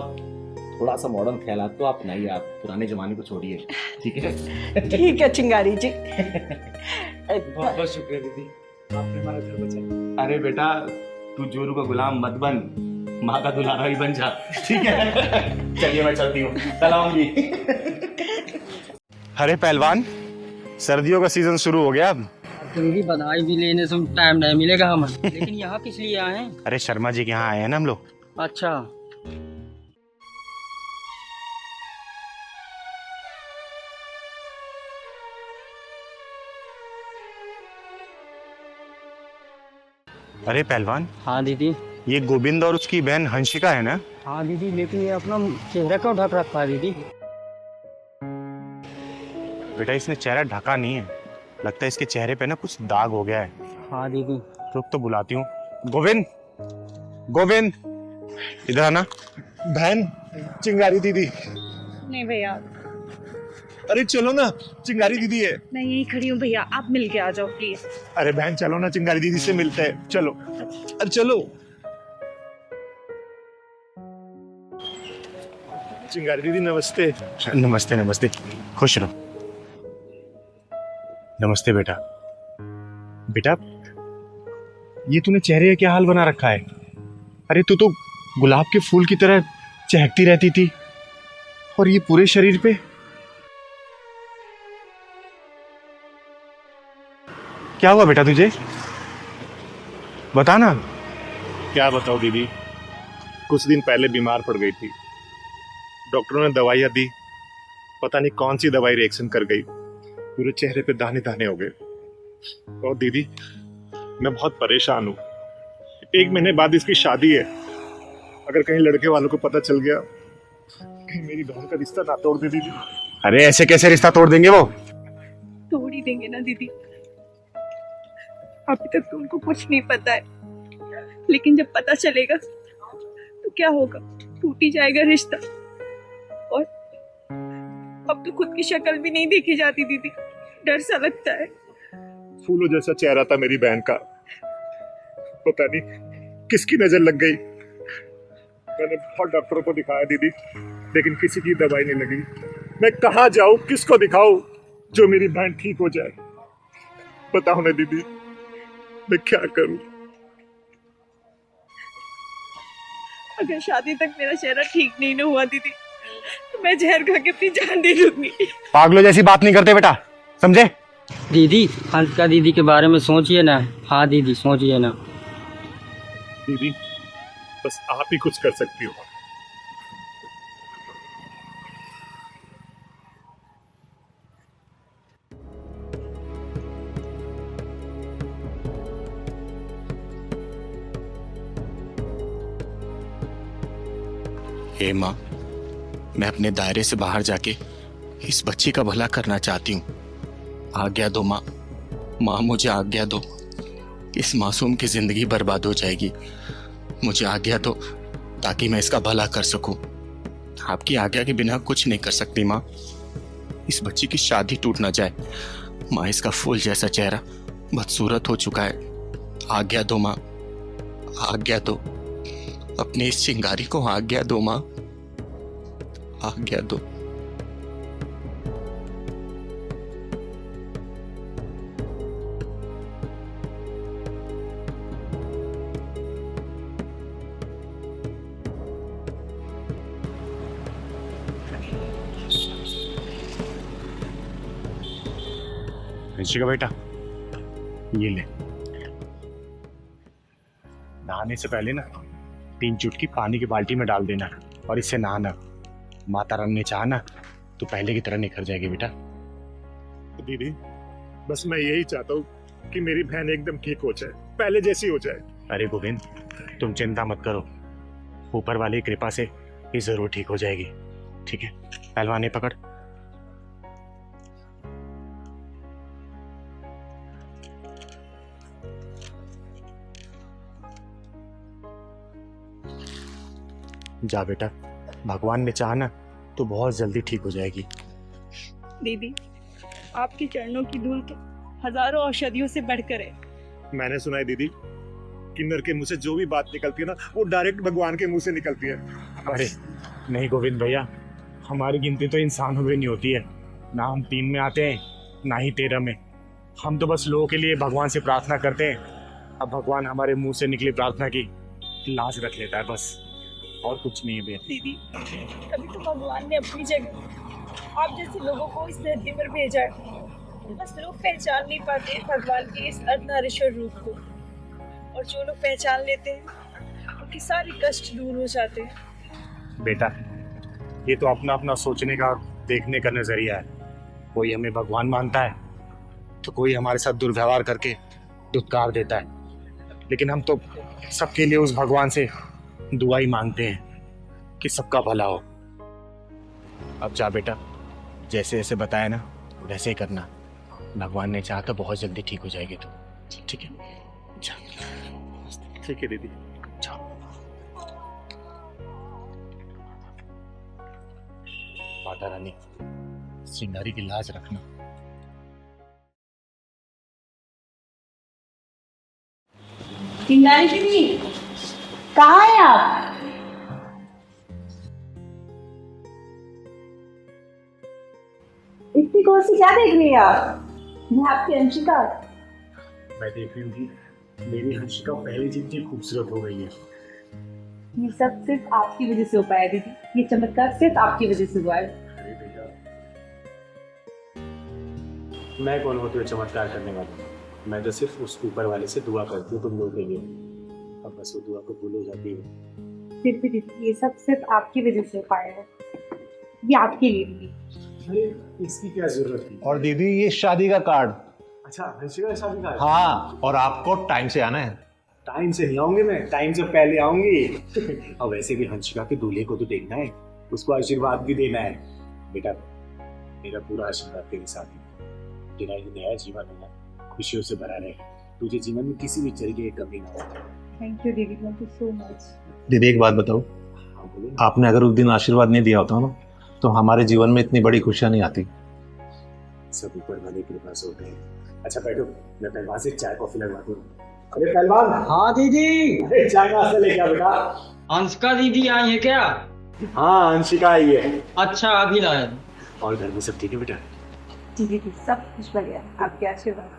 थोड़ा सा मॉडर्न ख्यालात तो आप अपनाइए, आप पुराने जमाने को छोड़िए, ठीक है? ठीक है चिंगारी जी। बहुत बहुत शुक्रिया दीदी, आपने हमारा घर बचाया। अरे बेटा, तू जोरू का गुलाम मत बन, माँ का दुल्हारा ही बन जा, ठीक है? चलिए मैं चलती हूँ, सलाम जी। अरे पहलवान, सर्दियों का सीजन शुरू हो गया अब। दीदी बधाई भी लेने से टाइम नहीं मिलेगा हमें। लेकिन यहाँ किस लिए आए हैं? अरे शर्मा जी के यहाँ आए हैं ना हम लोग। अच्छा, अरे पहलवान, हाँ दीदी। ये गोविंद और उसकी बहन हंसिका है ना? हाँ दीदी, लेकिन ये अपना चेहरा क्यों ढक रखा है दीदी? बेटा इसने चेहरा ढका नहीं है, लगता है इसके चेहरे पे ना कुछ दाग हो गया है। हाँ दीदी। रुक तो बुलाती हूँ। गोविंद, गोविंद इधर आना। बहन, चिंगारी दीदी। नहीं भैया, अरे चलो ना, चिंगारी दीदी है। मैं यही खड़ी हूँ भैया, आप मिल के आ जाओ प्लीज। अरे बहन चलो ना, चिंगारी दीदी से मिलते हैं, चलो। अरे चलो। चिंगारी दीदी नमस्ते। नमस्ते नमस्ते, खुश रहो। नमस्ते बेटा। बेटा, ये तूने चेहरे का क्या हाल बना रखा है? अरे तू तो गुलाब के फूल की तरह चहकती रहती थी, और ये पूरे शरीर पे। क्या हुआ बेटा तुझे? बता ना। क्या बताओ दीदी, कुछ दिन पहले बीमार पड़ गई थी। डॉक्टरों ने दवाइयाँ दी, पता नहीं कौन सी दवाई रिएक्शन कर गई, पूरे चेहरे पे दाने दाने हो गए। और दीदी मैं बहुत परेशान हूँ। 1 महीने बाद इसकी शादी है, अगर कहीं लड़के वालों को पता चल गया, कहीं मेरी बहन का रिश्ता ना तोड़ दे दीदी। अरे ऐसे कैसे रिश्ता तोड़ देंगे वो? तोड़ ही देंगे ना दीदी। अभी तक तो उनको कुछ नहीं पता है, लेकिन जब पता चलेगा तो क्या होगा, टूट ही जाएगा रिश्ता। और अब तो खुद की शक्ल भी नहीं देखी जाती दीदी, डर सा लगता है। फूलों जैसा चेहरा था मेरी बहन का, पता नहीं किसकी नजर लग गई। मैंने बहुत डॉक्टरों को दिखाया दीदी, लेकिन किसी की दवाई नहीं लगी। मैं कहाँ जाऊं, किसको दिखाऊं जो मेरी बहन ठीक हो जाए? बताओ ना दीदी, मैं क्या करूं? अगर शादी तक मेरा चेहरा ठीक नहीं ना हुआ दीदी, तो मैं जहर खा के अपनी जान दे दूंगी। पागलों जैसी बात नहीं करते बेटा, समझे? दीदी, हंसिका दीदी के बारे में सोचिए ना। हाँ दीदी, सोचिए ना। दीदी बस आप ही कुछ कर सकती हो। हे माँ, मैं अपने दायरे से बाहर जाके इस बच्ची का भला करना चाहती हूँ। आज्ञा दो माँ, माँ मुझे आज्ञा दो। इस मासूम की जिंदगी बर्बाद हो जाएगी, मुझे आज्ञा दो ताकि मैं इसका भला कर सकूं। आपकी आज्ञा के बिना कुछ नहीं कर सकती माँ। इस बच्ची की शादी टूट ना जाए माँ। इसका फूल जैसा चेहरा बदसूरत हो चुका है। आज्ञा दो माँ, आज्ञा दो। अपनी इस चिंगारी को आज्ञा दो माँ, आज्ञा दो। हंसिका बेटा, ये ले। नहाने से पहले ना 3 चुटकी पानी की बाल्टी में डाल देना और इससे नहाना। माता रानी ने चाहा ना तो पहले की तरह निखर जाएगी बेटा। दीदी बस मैं यही चाहता हूँ कि मेरी बहन एकदम ठीक हो जाए, पहले जैसी हो जाए। अरे गोविंद, तुम चिंता मत करो, ऊपर वाली की कृपा से ये जरूर ठीक हो जाएगी। ठीक है, पहलवान ये पकड़। जा बेटा, भगवान ने चाहा ना तो बहुत जल्दी ठीक हो जाएगी। दीदी, आपके चरणों की धूल तो हजारों औषधियों से बढ़कर है। मैंने सुना है दीदी, किन्नर के मुंह से जो भी बात निकलती है ना, वो डायरेक्ट भगवान के मुंह से निकलती है। अरे नहीं गोविंद भैया, हमारी गिनती तो इंसानों में नहीं होती है। ना हम 3 में आते हैं, ना ही 13 में। हम तो बस लोगों के लिए भगवान से प्रार्थना करते हैं। अब भगवान हमारे मुंह से निकली प्रार्थना की लाज रख लेता है, बस और कुछ नहीं है भैया। दीदी, कभी तो भगवान ने अपनी जगह आप जैसे लोगों को इस धरती पर भेजा है। बस लोग पहचान नहीं पाते भगवान के इस अर्धनारीश्वर रूप को, और जो लोग पहचान लेते हैं उनके सारे कष्ट दूर हो जाते हैं। बेटा, ये तो अपना अपना सोचने का, देखने का नजरिया है। कोई हमें भगवान मानता है तो कोई हमारे साथ दुर्व्यवहार करके दुत्कार देता है, लेकिन हम तो सबके लिए उस भगवान से दुआ ही मांगते हैं कि सबका भला हो। अब जा बेटा, जैसे जैसे बताया ना वैसे ही करना। भगवान ने चाहा तो बहुत जल्दी ठीक हो जाएगी तो। ठीक है, जा। ठीक है दीदी। जाओ। माता रानी, सिंगारी की लाज रखना। चिंगारी दीदी, कहाँ है आप? इतनी गौर से क्या देख रही है आप? मैं आपकी अंशिका। मैं देख रही हूँ कि मेरी हंसिका पहले जितनी खूबसूरत हो गई है। ये सब सिर्फ आपकी वजह से हो पाया दीदी। ये चमत्कार सिर्फ आपकी वजह से हुआ है। अरे बेटा, मैं कौन होती हूँ चमत्कार करने वाला? मैं तो सिर्फ उस ऊपर वाले से दुआ करती हूँ तुम लोगों के लिए। अब बस वो दुआ को भूल हो जाती है। फिर भी दीदी, ये सब सिर्फ आपकी वजह से हो पाया है। ये आपके लिए दीदी। अरे इसकी क्या जरूरत थी? और दीदी, ये शादी का कार्ड। अच्छा, हंसिका का शादी का? हाँ, और आपको टाइम से आना है। टाइम से नहीं आऊंगी मैं, टाइम से पहले आऊंगी। और वैसे भी हंसिका के दूल्हे को तो देखना है, उसको आशीर्वाद भी देना है। बेटा, मेरा पूरा आशीर्वाद तेरे साथ है। तेरा ये नया जीवन है ना, खुशियों से भरा रहे। तुझे जीवन में किसी भी तरीके की कमी ना हो। थैंक यू दीदी, थैंक यू सो मच। दीदी, एक बात बताओ, हाँ बोलो। आपने अगर उस दिन आशीर्वाद नहीं दिया होता ना, तो हमारे जीवन में इतनी बड़ी खुशियां नहीं आती। सब ऊपर वाले के पास होते हैं। अच्छा बैठो, मैं पहलवान से चाय कॉफी लगवाता हूँ। अरे पहलवान। हाँ दीदी। अरे चाय नाश्ता लेके आ बेटा। अंशिका दीदी आई है क्या? हाँ, अंशिका आई है। अच्छा, अभी लाए। और घर में सब ठीक है बेटा? जी दीदी, सब कुछ बढ़िया, आपके आशीर्वाद।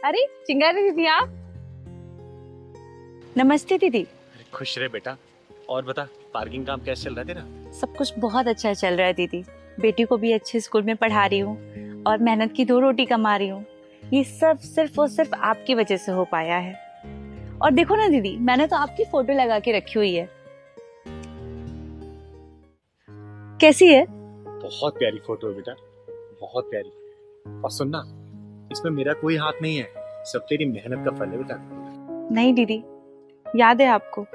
अरे चिंगारी दीदी, आप? नमस्ते दीदी। खुश रहे बेटा। और बता, पार्किंग काम कैसे चल रहा है तेरा? सब कुछ बहुत अच्छा चल रहा है दीदी। बेटी को भी अच्छे स्कूल में पढ़ा रही हूँ और मेहनत की 2 रोटी कमा रही हूँ। ये सब सिर्फ और सिर्फ आपकी वजह से हो पाया है। और देखो ना दीदी, मैंने तो आपकी फोटो लगा के रखी हुई है। कैसी है? बहुत प्यारी फोटो है बेटा, बहुत प्यारी। और सुनना, इसमें मेरा कोई हाथ नहीं है, सब तेरी मेहनत का फल है बेटा। नहीं दीदी, याद है आपको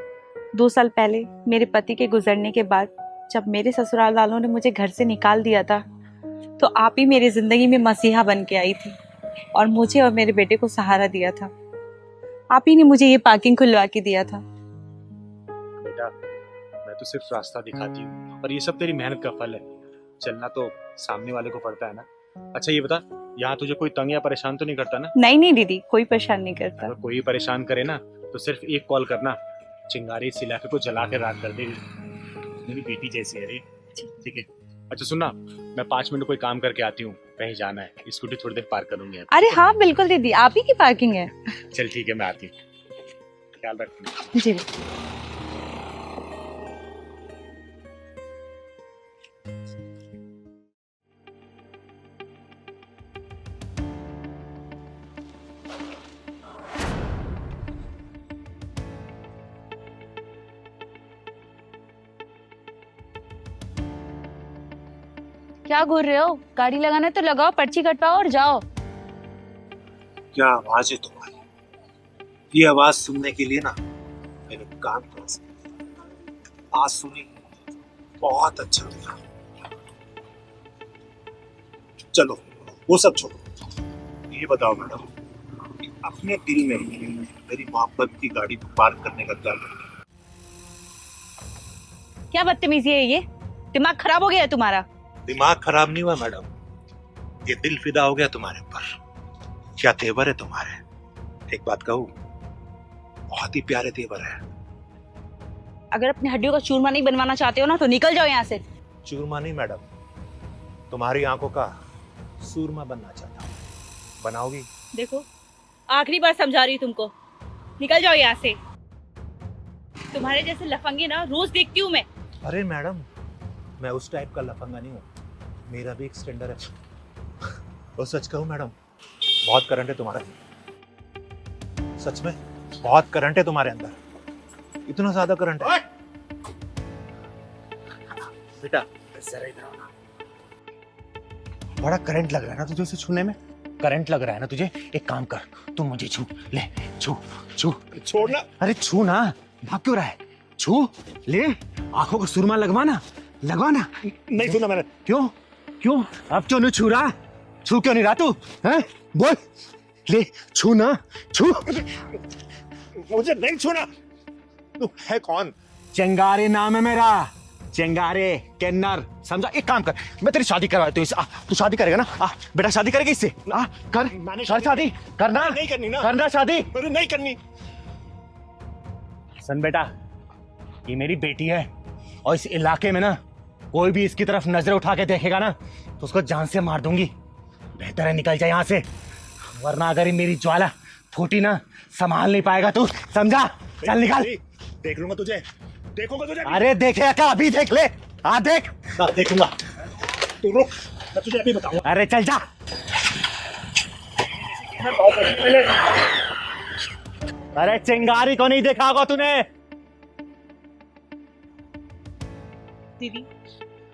2 साल पहले मेरे पति के गुजरने के बाद जब मेरे ससुराल वालों ने मुझे घर से निकाल दिया था, तो आप ही मेरी जिंदगी में मसीहा बन के आई थी और मुझे और मेरे बेटे को सहारा दिया था। आप ही ने मुझे ये पार्किंग खुलवा के दिया था। बेटा, मैं तो सिर्फ रास्ता दिखाती हूँ और ये सब तेरी मेहनत का फल है। चलना तो सामने वाले को पड़ता है ना। अच्छा ये बता, यहाँ तुझे कोई तंग या परेशान तो नहीं करता ना? नहीं नहीं दीदी, कोई परेशान नहीं करता। अगर कोई परेशान करे ना तो सिर्फ एक कॉल करना, चिंगारी इस इलाके को जला के राख कर देगी। मेरी बेटी जैसी है रे। ठीक है। अच्छा सुनना, मैं 5 मिनट कोई काम करके आती हूँ, कहीं जाना है, स्कूटी थोड़ी देर पार्क करूंगी। अरे हाँ बिल्कुल दीदी, आप ही की पार्किंग है। चल ठीक है, मैं आती हूँ, ख्याल रखना। जी। क्या घूर रहे हो? गाड़ी लगाना तो लगाओ, पर्ची कटवाओ और जाओ। क्या आवाज है तुम्हारी? ये आवाज सुनने के लिए ना मैंने काम कर सकता। आज सुनी, बहुत अच्छा लगा। चलो वो सब छोड़ो, ये बताओ मैडम, अपने दिल में मेरी मोहब्बत की गाड़ी को पार्क करने का क्या करना है? क्या बदतमीजी है ये? दिमाग खराब हो गया है तुम्हारा? दिमाग खराब नहीं हुआ मैडम, ये दिल फिदा हो गया तुम्हारे ऊपर। क्या तेवर है तुम्हारे, एक बात कहूँ, बहुत ही प्यारे तेवर है। अगर अपनी हड्डियों का चूरमा नहीं बनवाना चाहते हो ना तो निकल जाओ यहाँ से। चूरमा नहीं मैडम, तुम्हारी आंखों का सूरमा बनना चाहता हूँ। बनाओगी? देखो आखिरी बार समझा रही हूँ तुमको, निकल जाओ यहाँ से। तुम्हारे जैसे लफंगे ना रोज देखती हूँ मैं। अरे मैडम, मैं उस टाइप का लफंगा नहीं हूँ, मेरा भी एक स्टैंडर्ड है। और सच कहूँ मैडम, बहुत करंट है तुम्हारा, सच में बहुत करंट है तुम्हारे अंदर, इतना ज्यादा करंट है। बेटा जरा इधर आओ ना। बड़ा करंट लग रहा है ना तुझे उसे छूने में? करंट लग रहा है ना तुझे? एक काम कर, तू मुझे छू ले, छू छू। छोड़ना। अरे छू ना, भाग क्यों रहा है? छू ले, आंखों को सुरमा लगवाना, लगवाना। नहीं सुना मैंने। क्यों क्यों अब क्यों नहीं छू रहा? छू क्यों नहीं रहा तू? हैं बोल, ले छू ना, छू। मुझे नहीं छूना। तू है कौन? चिंगारी नाम है मेरा, चिंगारे किन्नर, समझा? एक काम कर, मैं तेरी शादी करवा देता हूँ इससे। तू शादी करेगा ना? बेटा शादी करेगा इससे? कर, मैंने शादी करना, नहीं करनी ना। करना शादी। अरे नहीं करनी। सुन बेटा, ये मेरी बेटी है और इस इलाके में ना कोई भी इसकी तरफ नजर उठा के देखेगा ना तो उसको जान से मार दूंगी। बेहतर है निकल जाए यहाँ से, वरना अगर ये मेरी ज्वाला फूटी ना संभाल नहीं पाएगा तू, समझा? चल निकल। देख लूंगा तुझे, देखूंगा तुझे। अरे देखेगा क्या? अभी देख ले। हाँ देख। देखूंगा। तू रुक, मैं तुझे अभी बताऊंगा। अरे चल जा। अरे चिंगारी को नहीं देखा होगा तूने? दीदी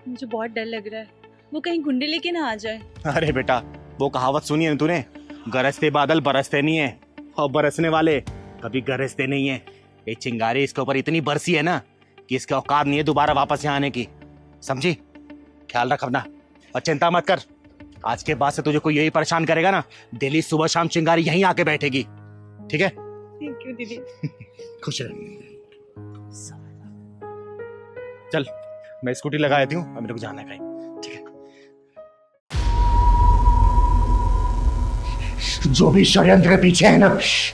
मुझे बहुत डर लग रहा है, वो कहीं गुंडे लेके ना आ जाए। अरे बेटा, वो कहावत सुनी है तूने? गरजते बादल बरसते नहीं है, और बरसने वाले कभी गरजते नहीं है। ये चिंगारी इसके ऊपर इतनी बरसी है ना कि इसके औकात नहीं है दोबारा वापस यहाँ आने की, समझी? ख्याल रख अपना और चिंता मत कर। आज के बाद से तुझे कोई यही परेशान करेगा ना, डेली सुबह शाम चिंगारी यहीं आके बैठेगी, ठीक है? थैंक यू दीदी। खुश रह। चल मैं स्कूटी लगा देती हूँ, अब मेरे को जाना है कहीं, ठीक है? जो भी षड्यंत्र के पीछे है ना,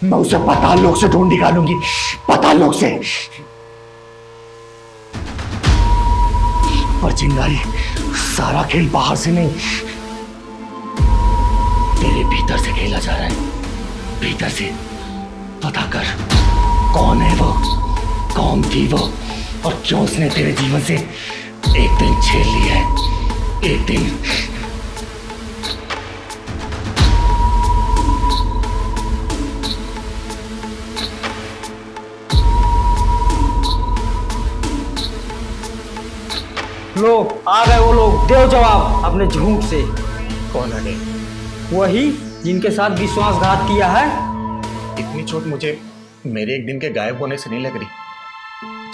मैं उसे पाताल लोक से ढूंढ निकालूंगी, पाताल लोक से। और चिंगारी, सारा खेल बाहर से नहीं, तेरे भीतर से खेला जा रहा है, भीतर से। पता कर कौन है वो, कौन थी वो, और क्यों उसने तेरे जीवन से एक दिन छीन लिया है, एक दिन। लो आ गए वो लोग, दो जवाब अपने झूठ से। कौन आ गए? वही जिनके साथ विश्वासघात किया है। इतनी चोट मुझे मेरे एक दिन के गायब होने से नहीं लग रही,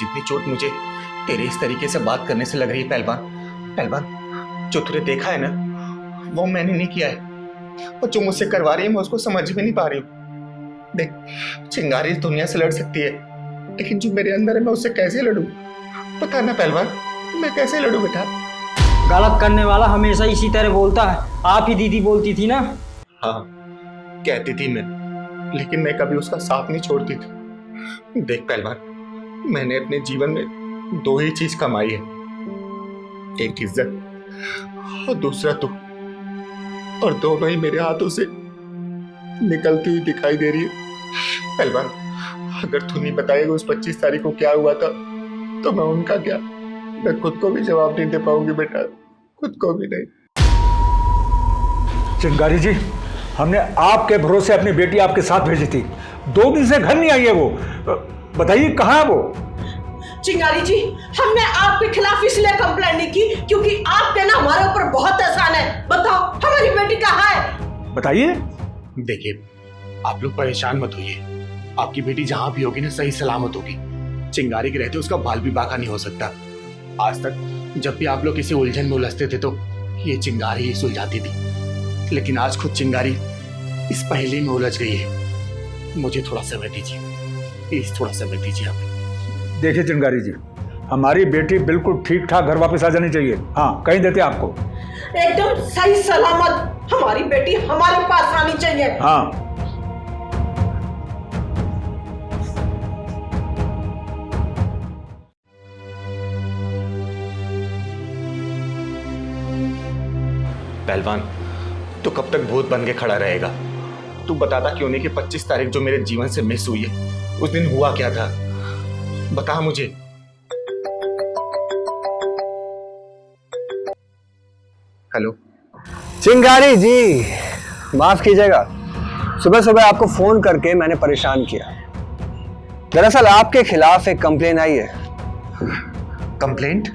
जितनी चोट मुझे तेरे इस तरीके से बात करने से लग रही है। पहलवान, पहलवान, जो तुझे देखा है ना वो मैंने नहीं किया है, और जो मुझसे करवा रही है मैं उसको समझ भी नहीं पा रही हूँ। देख, चिंगारी इस दुनिया से लड़ सकती है, लेकिन जो मेरे अंदर है मैं उससे कैसे लड़ूं? पता ना पहलवान, मैं कैसे लड़ूं बेटा? गलत करने वाला हमेशा इसी तरह बोलता है। आप ही दीदी बोलती थी ना। हाँ कहती थी मैं, लेकिन मैं कभी उसका साथ नहीं छोड़ती थी। देख पहलवान, मैंने अपने जीवन में दो ही चीज कमाई है, एक इज्जत और दूसरा तू, और दोनों ही मेरे हाथों से निकलती हुई दिखाई दे रही है। पहलवान, अगर तू नहीं बताएगा उस 25 तारीख को क्या हुआ था तो मैं उनका क्या, मैं खुद को भी जवाब नहीं दे पाऊंगी बेटा, खुद को भी नहीं। चिंगारी जी, हमने आपके भरोसे अपनी बेटी आपके साथ भेजी थी, 2 दिन से घर नहीं आई है वो, बताइए कहाँ है वो? चिंगारी जी, हमने आपके खिलाफ इसलिए कंप्लेंट नहीं की क्योंकि आपके ना हमारे ऊपर बहुत एहसान है। बताओ हमारी बेटी कहाँ है? बताइए। देखिए, आप लोग परेशान मत होइए, आपकी बेटी जहां भी होगी ना सही सलामत होगी। चिंगारी के रहते उसका बाल भी बाका नहीं हो सकता। आज तक जब भी आप लोग किसी उलझन में उलझते थे तो ये चिंगारी ही सुलझाती थी, लेकिन आज खुद चिंगारी इस पहेली में उलझ गई है। मुझे थोड़ा समय दीजिए, प्लीज थोड़ा समय दीजिए आप। देखिए चिंगारी जी, हमारी बेटी बिल्कुल ठीक ठाक घर वापस आ जानी चाहिए। हाँ, कहीं देते आपको। एकदम सही सलामत हमारी बेटी हमारे पास आनी चाहिए। हाँ। पहलवान, तो कब तक भूत बन के खड़ा रहेगा? तू बताता क्यों नहीं कि 25 तारीख जो मेरे जीवन से मिस हुई है, उस दिन हुआ क्या था? बता मुझे। हेलो चिंगारी जी, माफ कीजिएगा, सुबह सुबह आपको फोन करके मैंने परेशान किया। दरअसल आपके खिलाफ एक कंप्लेन आई है। कंप्लेंट?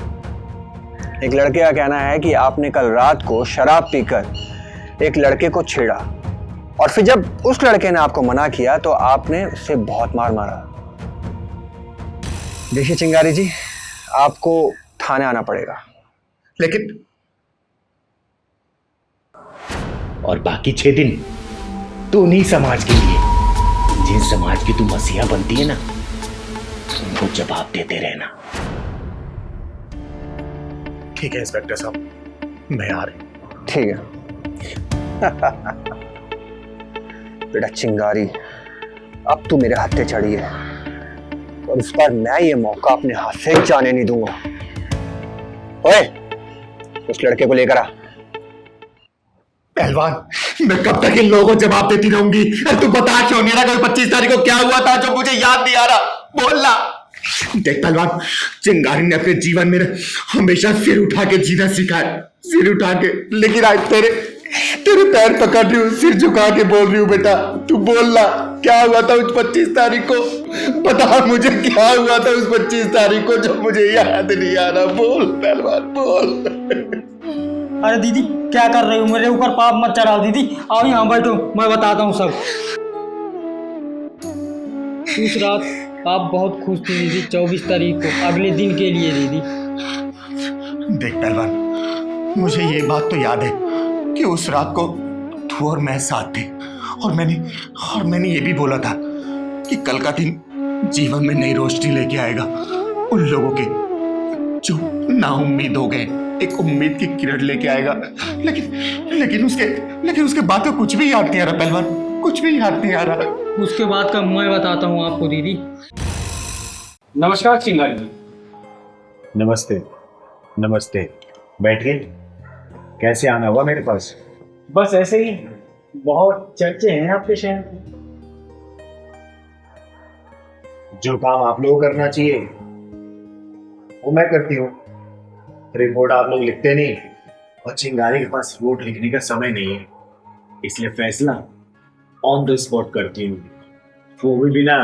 एक लड़के का कहना है कि आपने कल रात को शराब पीकर एक लड़के को छेड़ा और फिर जब उस लड़के ने आपको मना किया तो आपने उसे बहुत मार मारा। देखिए चिंगारी जी, आपको थाने आना पड़ेगा। लेकिन और बाकी 6 दिन तू नहीं समाज के लिए, जिन समाज की तू मसीहा बनती है ना, उनको जवाब देते रहना। ठीक है इंस्पेक्टर साहब, मैं आ रही। ठीक है। बेटा चिंगारी, अब तू मेरे हत्थे चढ़ी है और इस बार मैं ये मौका अपने हाथ से जाने नहीं दूंगा। ओए, उस लड़के को लेकर आ। पहलवान, मैं कब तक इन लोगों को जवाब देती रहूंगी? तू बता क्यों नहीं रहा कल 25 तारीख को क्या हुआ था जो मुझे याद नहीं आ रहा? बोलना। देख पहलवान, चिंगारी ने अपने जीवन में हमेशा सिर उठा के जीना सिखाया, सिर उठा के। लेकिन आज तेरे पैर पकड़ रही हूँ, सिर झुका के बोल रही हूँ, बेटा तू बोलना, क्या हुआ था उस 25 तारीख को? बता मुझे, क्या हुआ था उस 25 तारीख को जो मुझे याद नहीं आ रहा? बोल पहलवान, बोल। अरे दीदी क्या कर रही हो? मेरे ऊपर पाप मत चढ़ाओ दीदी, आओ यहाँ बैठो, मैं बताता हूँ सब। उस रात आप बहुत खुश थी दीदी, 24 तारीख को, अगले दिन के लिए दीदी। देख पहलवान, मुझे ये बात तो याद है कि उस रात को तू और मैं साथ थे और मैंने ये भी बोला था कि कल का दिन जीवन में नई रोशनी लेके आएगा उन लोगों के जो नाउम्मीद हो गए, एक उम्मीद की किरण लेके आएगा। लेकिन उसके बाद तो कुछ भी याद नहीं आ रहा पहलवान, कुछ भी याद नहीं आ रहा। उसके बाद का मैं बताता हूँ आपको दीदी। नमस्कार चिंगारी जी। नमस्ते नमस्ते, बैठिए। कैसे आना हुआ मेरे पास? बस ऐसे ही, बहुत चर्चे हैं आपके शहर में। जो काम आप लोगों को करना चाहिए वो मैं करती हूँ। रिपोर्ट आप लोग लिखते नहीं और चिंगारी के पास रिपोर्ट लिखने का समय नहीं है, इसलिए फैसला ऑन द स्पॉट करती हूँ, वो भी बिना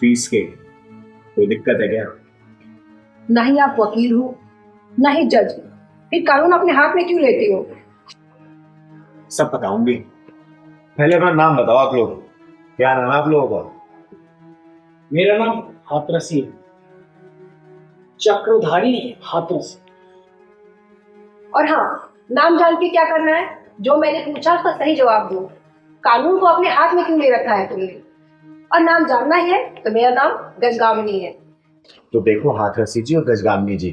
फीस के। कोई दिक्कत है क्या? ना ही आप वकील हो ना ही जज, फिर कानून अपने हाथ में क्यों लेते हो? सब बताऊंगी, पहले अपना नाम बताओ आप लोग। क्या नाम है आप लोगों का? मेरा नाम हाथरसी है, चक्रधारी हाथरसी। और हाँ, नाम जान के क्या करना है? जो मैंने पूछा उसका सही जवाब दो। कानून को अपने हाथ में क्यों ले रखा है तुमने? और नाम जानना ही है तो मेरा नाम गजगामिनी है। तो देखो हाथरसी जी और गजगामिनी जी,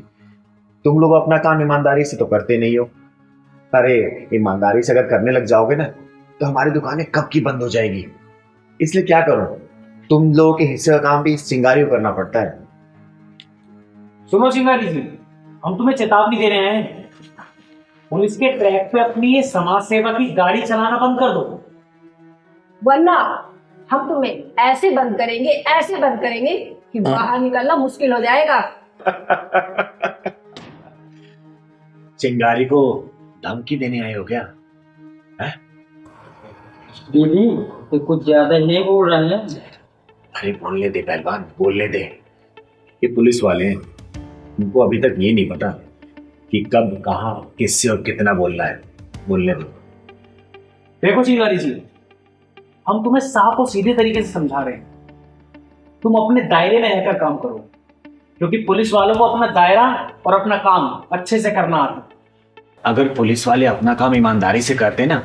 तुम लोग अपना काम ईमानदारी से तो करते नहीं हो। अरे ईमानदारी से अगर करने लग जाओगे ना तो हमारी दुकानें कब की बंद हो जाएगी। इसलिए क्या करो, तुम लोगों के हिस्से का काम भी इस चिंगारी को करना पड़ता है। सुनो चिंगारी जी, हम तुम्हें चेतावनी दे रहे हैं, पुलिस के ट्रैक पे अपनी ये समाज सेवा की गाड़ी चलाना बंद कर दो, वरना हम तुम्हें ऐसे बंद करेंगे कि बाहर निकलना मुश्किल हो जाएगा। चिंगारी को धमकी देने आए हो क्या? दीदी तो कुछ ज्यादा ही नहीं बोल रहे हैं। अरे बोलने दे पहलवान, बोलने दे। ये पुलिस वाले हैं, उनको अभी तक ये नहीं पता कि कब कहाँ किससे और कितना बोलना है। बोलने दो। देखो चिंगारी जी, हम तुम्हें साफ और सीधे तरीके से समझा रहे हैं, तुम अपने दायरे में रहकर काम करो, क्योंकि पुलिस वालों को अपना दायरा और अपना काम अच्छे से करना आता है। अगर पुलिस वाले अपना काम ईमानदारी से करते ना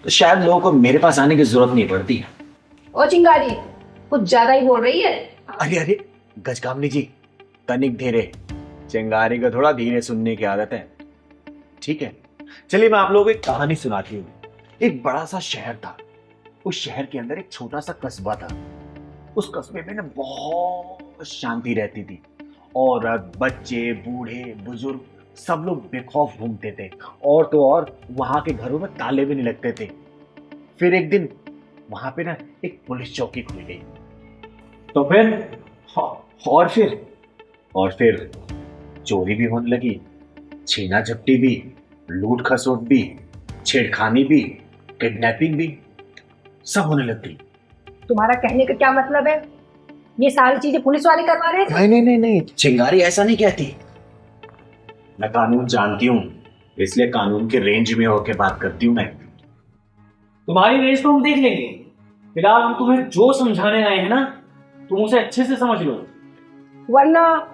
तो शायद लोगों को मेरे पास आने की जरूरत नहीं पड़ती। ओ चिंगारी, कुछ ज्यादा ही बोल रही है। अरे गजगामिनी जी, तनिक धीरे, चिंगारी को थोड़ा धीरे सुनने की आदत है। ठीक है, चलिए मैं आप लोगों को एक कहानी सुनाती हूँ। एक बड़ा सा शहर था, उस शहर के अंदर एक छोटा सा कस्बा था। उस कस्बे में ना बहुत शांति रहती थी। औरत, बच्चे, बूढ़े, बुजुर्ग सब लोग बेखौफ घूमते थे। और तो और वहां के घरों में ताले भी नहीं लगते थे। फिर एक दिन वहां पे ना एक पुलिस चौकी खुल गई। तो फिर और फिर चोरी भी होने लगी, छीना झपटी भी, लूट खसोट भी, छेड़खानी भी, किडनैपिंग भी, सब होने लग गई। तुम्हारा कहने का क्या मतलब है? ये सारी चीजें पुलिस वाले करवा रहे थे? नहीं, चिंगारी ऐसा नहीं कहती। मैं कानून जानती हूँ, इसलिए कानून के रेंज में होकर बात करती हूँ मैं। तुम्हारी रेंज को हम देख लेंगे। फिलहाल हम तुम्हें जो समझाने आए हैं ना, तुम उसे अच्छे से समझ लो, वरना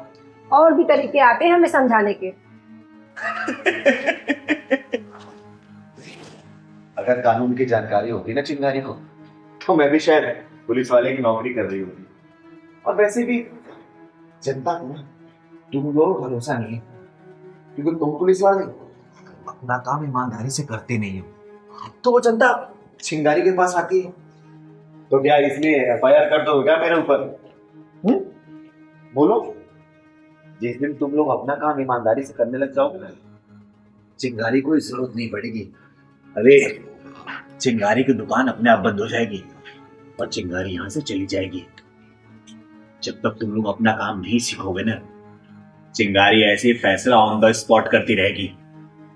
और भी तरीके आते हैं हमें समझाने के। अगर कानून की जानकारी होती ना चिंगारी को, तो मैं भी शायद पुलिस वाले की नौकरी कर रही होती। और वैसे भी जनता को ना तुम लोगों को भरोसा नहीं है, क्योंकि तुम पुलिस वाले अपना काम ईमानदारी से करते नहीं हो। तो वो जनता चिंगारी के पास आती है। तो क्या इसलिए एफआईआर कर दो क्या मेरे ऊपर? बोलो, जिस दिन तुम लोग अपना काम ईमानदारी से करने लग जाओगे ना, चिंगारी कोई जरूरत नहीं पड़ेगी। अरे चिंगारी की दुकान अपने आप बंद हो जाएगी और चिंगारी यहां से चली जाएगी। जब तक तुम लोग अपना काम नहीं सीखोगे ना, चिंगारी ऐसे ही फैसला ऑन द स्पॉट करती रहेगी।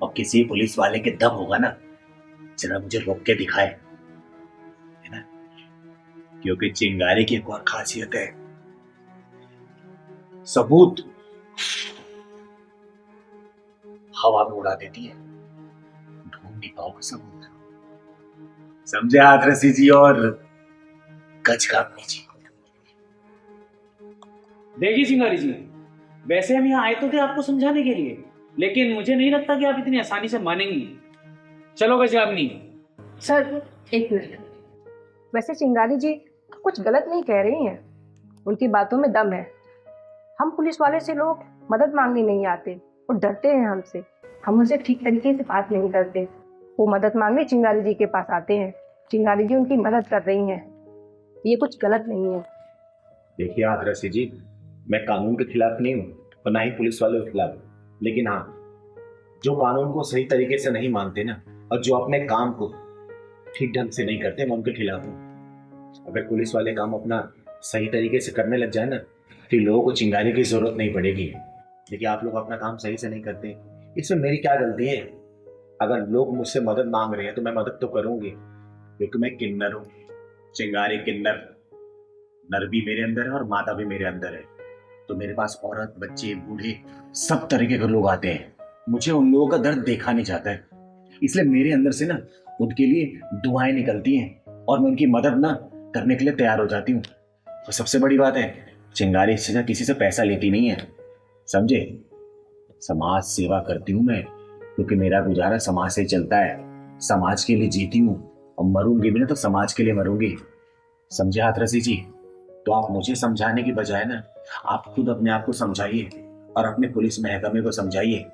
और किसी पुलिस वाले के दम होगा ना, जरा मुझे रोक के दिखाए, है ना? क्योंकि चिंगारी की एक और खासियत है, सबूत हवा में उड़ा देती है, ढूंढ नहीं पाओगे सबूत। समझे हाथरसी जी और गजकापनी जी? देखिए चिंगारी जी, वैसे हम यहाँ आए तो थे आपको समझाने के लिए, लेकिन मुझे नहीं लगता कि आप इतनी आसानी से मानेंगी। चलो गजकापनी। सर एक मिनट, वैसे चिंगारी जी कुछ गलत नहीं कह रही हैं, उनकी बातों में दम है। हम पुलिस वाले से लोग मदद मांगने नहीं आते, वो डरते हैं हमसे, हम उनसे ठीक तरीके से बात नहीं करते। वो मदद मांगने चिंगारी जी के पास आते हैं, चिंगारी जी उनकी मदद कर रही हैं, ये कुछ गलत नहीं है। देखिए हाथरसी जी, मैं कानून के खिलाफ नहीं हूँ और ना ही पुलिस वालों के खिलाफ, लेकिन हाँ, जो कानून को सही तरीके से नहीं मानते ना, और जो अपने काम को ठीक ढंग से नहीं करते, मैं उनके खिलाफ हूँ। अगर पुलिस वाले काम अपना सही तरीके से करने लग जाए ना, फिर लोगों को चिंगारी की जरूरत नहीं पड़ेगी। देखिए आप लोग अपना काम सही से नहीं करते, इसमें मेरी क्या गलती है? अगर लोग मुझसे मदद मांग रहे हैं तो मैं मदद तो करूंगी, क्योंकि मैं किन्नर हूँ, चिंगारी किन्नर। नर भी मेरे अंदर है और मादा भी मेरे अंदर है। तो मेरे पास औरत, बच्चे, बूढ़े सब तरीके के लोग आते हैं। मुझे उन लोगों का दर्द देखा नहीं जाता है, इसलिए मेरे अंदर से ना उनके लिए दुआएं निकलती हैं और मैं उनकी मदद ना करने के लिए तैयार हो जाती हूँ। और सबसे बड़ी बात है, चिंगारी से किसी से पैसा लेती नहीं है, समझे? समाज सेवा करती हूँ मैं, क्योंकि मेरा गुजारा समाज से चलता है। समाज के लिए जीती हूँ और मरूंगी भी ना तो समाज के लिए मरूंगी, समझे हाथरसी जी? तो आप मुझे समझाने की बजाय ना आप खुद अपने आप को समझाइए और अपने पुलिस महकमे को समझाइए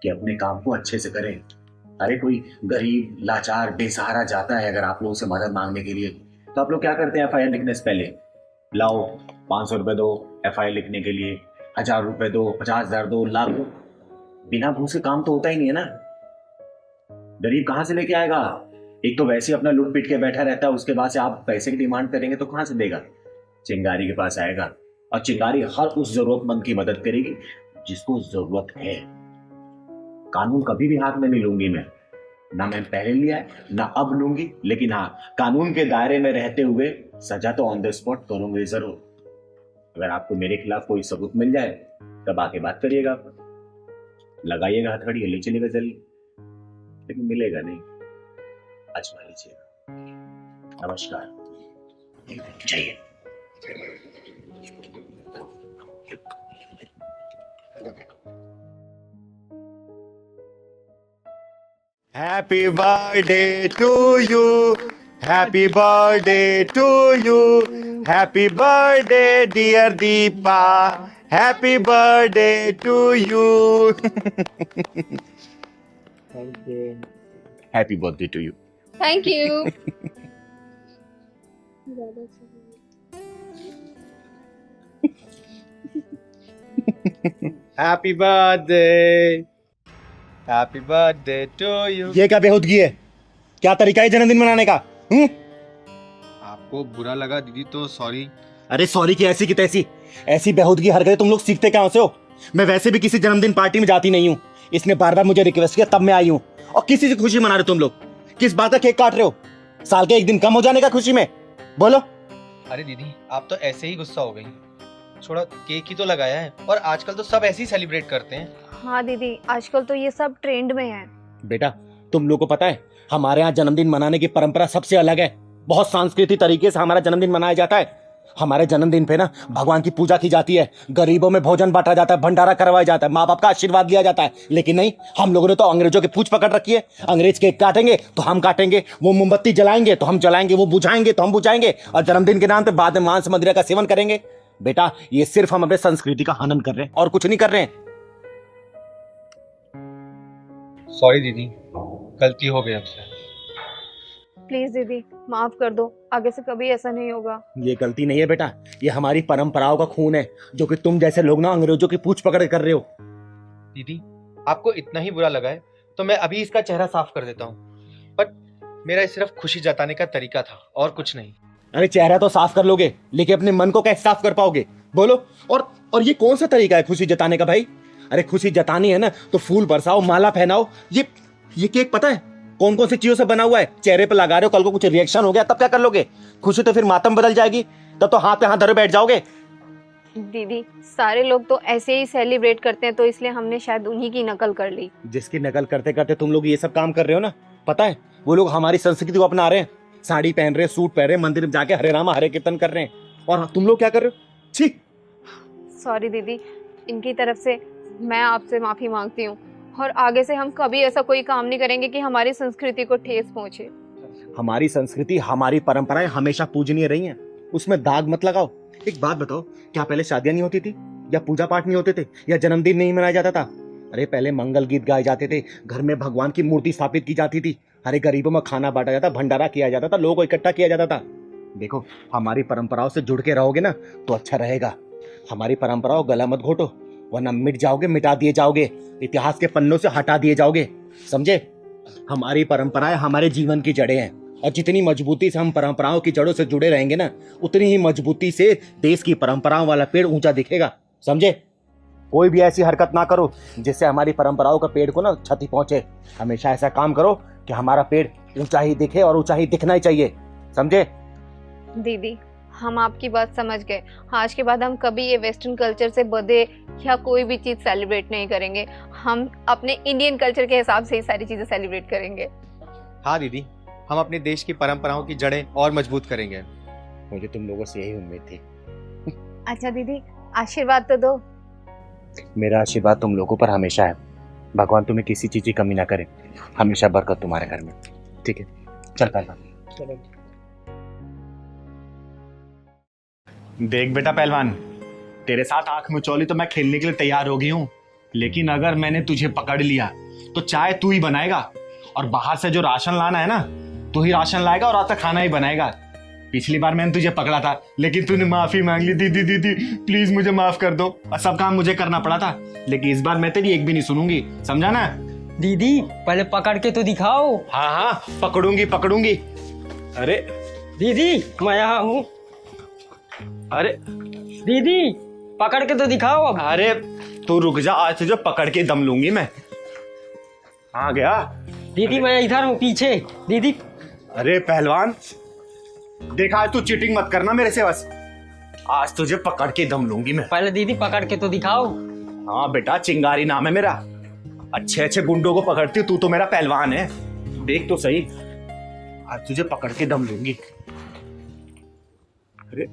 कि अपने काम को अच्छे से करें। अरे कोई गरीब, लाचार, बेसहारा जाता है अगर आप लोगों से मदद मांगने के लिए, तो आप लोग क्या करते हैं? एफआईआर लिखने से पहले लाओ 500 रुपए दो एफआईआर लिखने के लिए, 1000 रुपए दो, 50,000 दो, लाख दो। बिना घूस के काम तो होता ही नहीं है ना। गरीब कहाँ से लेके आएगा? एक तो वैसे ही अपना लूट पीट के बैठा रहता है, उसके बाद से आप पैसे की डिमांड करेंगे तो कहाँ से देगा? चिंगारी के पास आएगा और चिंगारी हर उस जरूरतमंद की मदद करेगी जिसको जरूरत है। कानून कभी भी हाथ में नहीं लूंगी मैं, ना मैं पहले लिया है ना अब लूंगी, लेकिन हाँ, कानून के दायरे में रहते हुए सजा तो ऑन द स्पॉट करूंगी जरूर। अगर आपको मेरे खिलाफ कोई सबूत मिल जाए तब आके बात करिएगा, लगाइएगा हथकड़ी, ले चलेगा जल्दी, लेकिन मिलेगा नहीं, आजमा लीजिएगा। नमस्कार, जाइए। Happy birthday to you. Happy birthday to you. Happy birthday, dear Deepa. Happy birthday to you. Happy birthday to you. Thank you. Happy birthday, happy birthday to you. ये क्या बेहूदगी है? क्या तरीका है जन्मदिन मनाने का? आपको बुरा लगा दीदी तो सॉरी। अरे सॉरी की ऐसी की तैसी, ऐसी बेहूदगी हरकतें तुम लोग सीखते कहाँ से हो? मैं वैसे भी किसी जन्मदिन पार्टी में जाती नहीं हूँ, इसने बार बार मुझे रिक्वेस्ट किया तब मैं आई हूँ। और किसी से खुशी मना रहे हो तुम लोग? किस बात का केक काट रहे हो? साल के एक दिन कम हो जाने का खुशी में? बोलो। अरे दीदी आप तो ऐसे ही गुस्सा हो गई, थोड़ा केक ही तो लगाया है और आजकल तो सब ऐसे ही सेलिब्रेट करते हैं। हाँ दीदी, आजकल तो ये सब ट्रेंड में है। बेटा तुम लोग को पता है हमारे यहाँ जन्मदिन मनाने की परंपरा सबसे अलग है। बहुत सांस्कृतिक तरीके से हमारा जन्मदिन मनाया जाता है। हमारे जन्मदिन पे ना भगवान की पूजा की जाती है, गरीबों में भोजन बांटा जाता है, भंडारा करवाया जाता है, माँ बाप का आशीर्वाद लिया जाता है। लेकिन नहीं, हम लोगों ने तो अंग्रेजों की पूछ पकड़ रखी है। अंग्रेज केक काटेंगे तो हम काटेंगे, वो मोमबत्ती जलाएंगे तो हम जलाएंगे, वो बुझाएंगे तो हम बुझाएंगे, और जन्मदिन के नाम पे बाद में मांस मदिरा का सेवन करेंगे। बेटा ये सिर्फ हम अपने संस्कृति का हनन कर रहे हैं और कुछ नहीं कर रहे हैं। सॉरी दीदी, गलती हो गई हमसे। प्लीज दीदी माफ कर दो, आगे से कभी ऐसा नहीं होगा। ये गलती नहीं है बेटा, ये हमारी परंपराओं का खून है जो कि तुम जैसे लोग ना अंग्रेजों की पूछ पकड़ कर रहे हो। दीदी आपको इतना ही बुरा लगा है तो मैं अभी इसका चेहरा साफ कर देता हूँ, बट मेरा सिर्फ खुशी जताने का तरीका था और कुछ नहीं। अरे चेहरा तो साफ कर लोगे, लेकिन अपने मन को कैसे साफ कर पाओगे? बोलो। और ये कौन सा तरीका है खुशी जताने का भाई? अरे खुशी जतानी है ना तो फूल बरसाओ, माला पहनाओ। ये केक पता है कौन कौन सी चीजों से बना हुआ है? चेहरे पे लगा रहे हो, कल को कुछ रिएक्शन हो गया तब क्या कर लोगे? खुशी तो फिर मातम बदल जाएगी, तब तो हाथ पे हाथ धरे बैठ जाओगे। दीदी सारे लोग तो ऐसे ही सेलिब्रेट करते हैं, तो इसलिए हमने शायद उन्हीं की नकल कर ली। जिसकी नकल करते करते तुम लोग ये सब काम कर रहे हो ना, पता है वो लोग हमारी संस्कृति को अपना रहे हैं, साड़ी पहन रहे, सूट पहन रहे, मंदिर में जाके हरे रामा हरे कीर्तन कर रहे हैं, और तुम लोग क्या कर रहे हो? छी। सॉरी दीदी, इनकी तरफ से मैं आपसे माफी मांगती हूँ, और आगे से हम कभी ऐसा कोई काम नहीं करेंगे कि हमारी संस्कृति को ठेस पहुंचे। हमारी संस्कृति, हमारी परंपराएं हमेशा पूजनीय रही हैं, उसमें दाग मत लगाओ। एक बात बताओ, क्या पहले शादियां नहीं होती थी, या पूजा पाठ नहीं होते थे, या जन्मदिन नहीं मनाया जाता था? अरे पहले मंगल गीत गाए जाते थे, घर में भगवान की मूर्ति स्थापित की जाती थी, अरे गरीबों में खाना बांटा जाता, भंडारा किया जाता था, लोगों को इकट्ठा किया जाता था। देखो हमारी परंपराओं से जुड़ के रहोगे ना तो अच्छा रहेगा। हमारी परंपराओं गला मत घोटो, वरना मिट जाओगे, मिटा दिए जाओगे, इतिहास के पन्नों से हटा दिए जाओगे, समझे? हमारी परंपराएं हमारे जीवन की जड़ें हैं, और जितनी मजबूती से हम परंपराओं की जड़ों से जुड़े रहेंगे ना, उतनी ही मजबूती से देश की परंपराओं वाला पेड़ ऊंचा दिखेगा, समझे? कोई भी ऐसी हरकत ना करो जिससे हमारी परंपराओं का पेड़ को ना क्षति पहुंचे। हमेशा ऐसा काम करो कि हमारा पेड़ ऊंचा ही दिखे, और ऊंचा ही दिखना ही चाहिए, समझे? दीदी हम आपकी बात समझ गए, आज के बाद हम कभी ये वेस्टर्न कल्चर से बधे या कोई भी चीज सेलिब्रेट नहीं करेंगे, हम अपने इंडियन कल्चर के हिसाब से ही सारी चीजें सेलिब्रेट करेंगे। हाँ दीदी, हम अपने देश की परंपराओं की जड़ें और मजबूत करेंगे। मुझे तुम लोगों से यही उम्मीद थी। अच्छा दीदी आशीर्वाद तो दो। मेरा आशीर्वाद तुम लोगों पर हमेशा है, भगवान तुम्हें किसी चीज की कमी ना करे, हमेशा बरकत तुम्हारे घर में, ठीक है? चल पहलवान। देख बेटा पहलवान, तेरे साथ आंख मिचौली तो मैं खेलने के लिए तैयार हो गई हूँ, लेकिन अगर मैंने तुझे पकड़ लिया तो चाय तू ही बनाएगा, और बाहर से जो राशन लाना है ना तू ही राशन लाएगा, और रात का खाना ही बनाएगा। पिछली बार मैंने तुझे पकड़ा था लेकिन तूने माफी मांग ली, दीदी दीदी प्लीज मुझे माफ कर दो, और सब काम मुझे करना पड़ा था, लेकिन इस बार मैं तेरी एक भी नहीं सुनूंगी, समझा ना? दीदी पहले पकड़ के तो दिखाओ। हाँ हाँ पकड़ूंगी पकड़ूंगी। अरे दीदी मैं यहाँ हूँ। अरे दीदी पकड़ के तो दिखाओ अब। अरे तू रुक जा, आज तुझे पकड़ के दम लूंगी मैं। आ गया दीदी, मैं इधर हूँ पीछे। दीदी अरे पहलवान देखा, आज तू चीटिंग मत करना मेरे से, बस आज तुझे पकड़ के दम लूंगी मैं। पहले दीदी पकड़ के तो दिखाओ। हाँ बेटा, चिंगारी नाम है मेरा, अच्छे अच्छे गुंडों को पकड़ती, तू तो मेरा पहलवान है, देख तो सही, आज तुझे पकड़ के दम लूंगी। अरे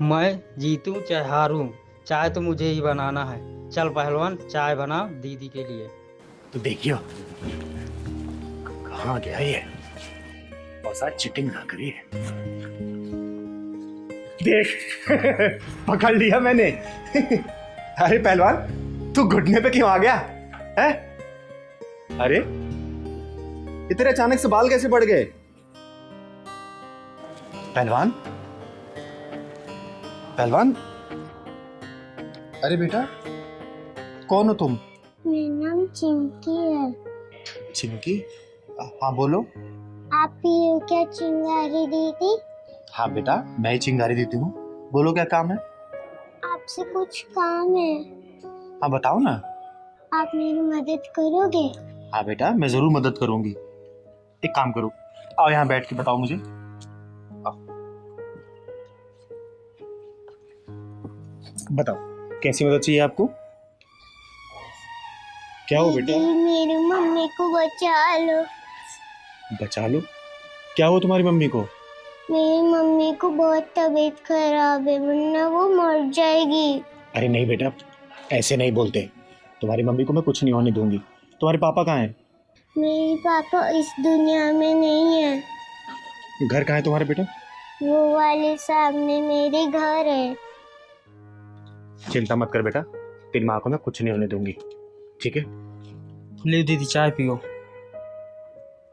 मैं जीतूं चाहे हारूं, चाय तो मुझे ही बनाना है। चल पहलवान चाय बना दीदी के लिए। तो देखियो कहाँ गया ये, और साथ चिटिंग ना करिए। देख पकड़ लिया मैंने। अरे पहलवान तू घुटने पे क्यों आ गया है? अरे इतने अचानक से बाल कैसे बढ़ गए? पहलवान पहलवान, अरे बेटा कौन हो तुम? मेरा नाम चिंकी है। चिंकी? हाँ बोलो। आप ही हो क्या चिंगारी दीदी? हाँ बेटा मैं ही चिंगारी देती हूँ, बोलो क्या काम है? आपसे कुछ काम है। हाँ बताओ ना। आप मेरी मदद करोगे? हाँ बेटा मैं जरूर मदद करूंगी। एक काम करो, आओ यहाँ बैठ के बताओ मुझे। आओ। बताओ कैसी मदद चाहिए आपको? क्या हो बेटा? दीदी मेरी मम्मी को बचा लो। बचा लो? क्या हो तुम्हारी मम्मी को? मेरी मम्मी को बहुत तबीयत खराब है, वरना वो मर जाएगी। अरे नहीं बेटा ऐसे नहीं बोलते, तुम्हारी मम्मी को मैं कुछ नहीं होने दूंगी। तुम्हारे पापा कहाँ हैं? मेरे पापा इस दुनिया में नहीं है। घर कहाँ है तुम्हारे बेटा? वो वाले सामने मेरे घर है। चिंता मत कर बेटा, तेरी माँ को मैं कुछ नहीं होने दूंगी, ठीक है? ले दीदी चाय पियो।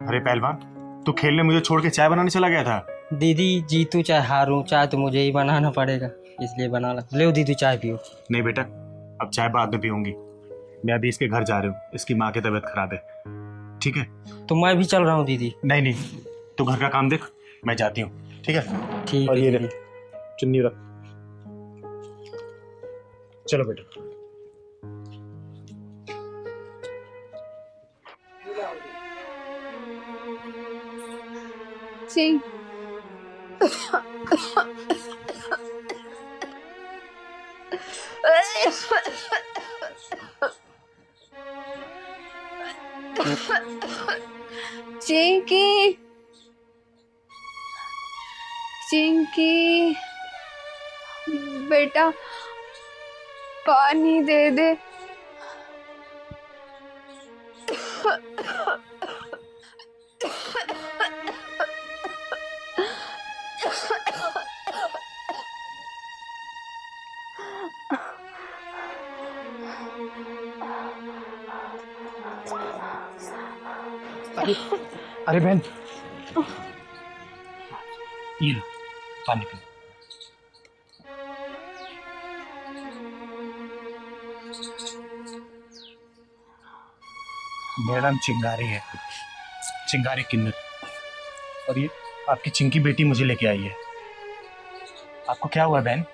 अरे पहलवान तू खेलने मुझे छोड़ के चाय बनाने चला गया था? दीदी जीतू चाहे हारूं, चाय तो मुझे ही बनाना पड़ेगा, इसलिए बना ला। ले दीदी चाय पियो। नहीं बेटा अब चाय बाद में पीऊंगी, मैं अभी इसके घर जा रही हूँ, इसकी माँ की तबीयत खराब है, ठीक है? तो मैं भी चल रहा हूँ दीदी। नहीं नहीं तू घर का काम देख, मैं जाती हूँ, ठीक है? ठीक और है ये दीदी। रख चुन्नी रख। चलो बेटा। जी चिंकी चिंकी बेटा पानी दे दे। अरे बहन ये लो पानी पी। मेरा नाम चिंगारी है, चिंगारी किन्नर, और ये आपकी चिंकी बेटी मुझे लेके आई है। आपको क्या हुआ बहन?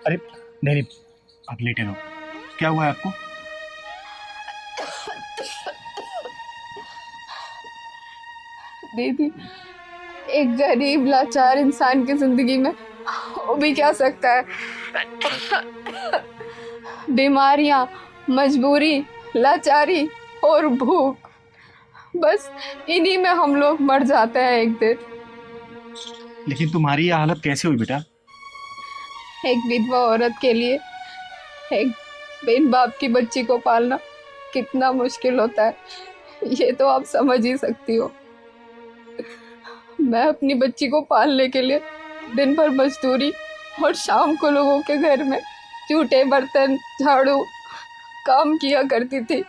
अरे नहीं नहीं आप लेटे रहो, क्या हुआ है आपको? दीदी एक गरीब लाचार इंसान की जिंदगी में हो भी क्या सकता है? बीमारियां, मजबूरी, लाचारी और भूख, बस इन्हीं में हम लोग मर जाते हैं एक दिन। लेकिन तुम्हारी ये हालत कैसे हुई बेटा? एक विधवा औरत के लिए एक बिन बाप की बच्ची को पालना कितना मुश्किल होता है, ये तो आप समझ ही सकती हो। मैं अपनी बच्ची को पालने के लिए दिन भर मजदूरी और शाम को लोगों के घर में जूठे बर्तन, झाड़ू काम किया करती थी,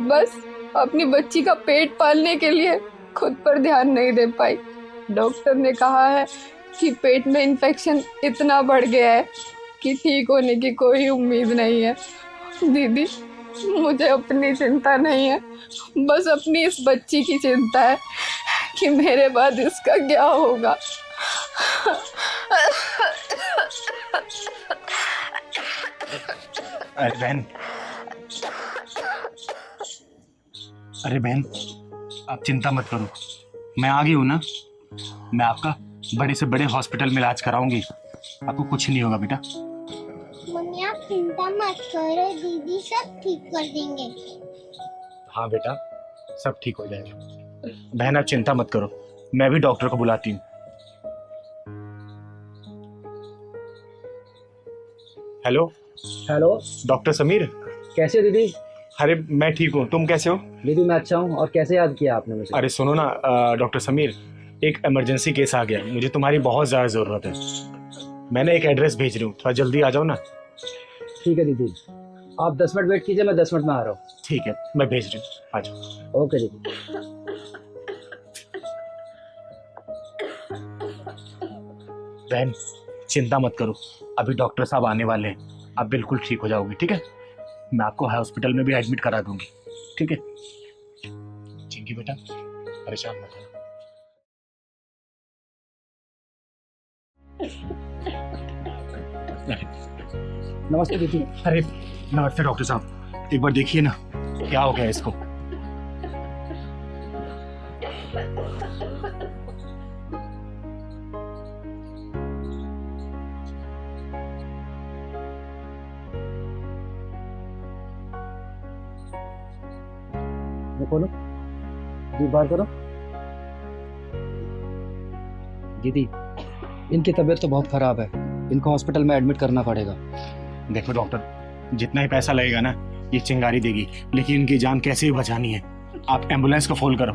बस अपनी बच्ची का पेट पालने के लिए खुद पर ध्यान नहीं दे पाई। डॉक्टर ने कहा है कि पेट में इन्फेक्शन इतना बढ़ गया है कि ठीक होने की कोई उम्मीद नहीं है। दीदी मुझे अपनी चिंता नहीं है, बस अपनी इस बच्ची की चिंता है कि मेरे बाद इसका क्या होगा। अरे बहन, अरे बहन आप चिंता मत करो, मैं आ गई हूँ ना, मैं आपका बड़े से बड़े हॉस्पिटल में इलाज कराऊंगी, आपको कुछ नहीं होगा बेटा। मम्मी आप चिंता मत करो, दीदी सब ठीक कर देंगे। हाँ बेटा सब ठीक हो जाएगा। बहन आप चिंता मत करो, मैं भी डॉक्टर को बुलाती हूँ। हेलो हेलो डॉक्टर समीर, कैसे हो दीदी? अरे मैं ठीक हूँ, तुम कैसे हो? दीदी मैं अच्छा हूँ। और कैसे याद किया आपने मुझे? अरे सुनो ना डॉक्टर समीर, एक इमरजेंसी केस आ गया, मुझे तुम्हारी बहुत ज़्यादा ज़रूरत है। मैंने एक एड्रेस भेज रही हूँ, थोड़ा जल्दी आ जाओ ना। ठीक है दीदी, आप 10 मिनट वेट कीजिए, मैं 10 मिनट में आ रहा हूँ। ठीक है, मैं भेज रही हूँ, आ जाओ। ओके दीदी। बहन चिंता मत करो, अभी डॉक्टर साहब आने वाले हैं, आप बिल्कुल ठीक हो जाओगे, ठीक है? मैं आपको हॉस्पिटल में भी एडमिट करा दूंगी, ठीक है? चिंकी बेटा परेशान मत हो। नमस्ते दीदी। अरे नमस्ते डॉक्टर साहब, एक बार देखिए ना क्या हो गया इसको। खोलो, जी बाहर करो। दीदी इनकी तबीयत तो बहुत खराब है, इनको हॉस्पिटल में एडमिट करना पड़ेगा। देखो डॉक्टर, जितना ही पैसा लगेगा ना ये चिंगारी देगी, लेकिन इनकी जान कैसे भी बचानी है। आप एम्बुलेंस को फोन करो,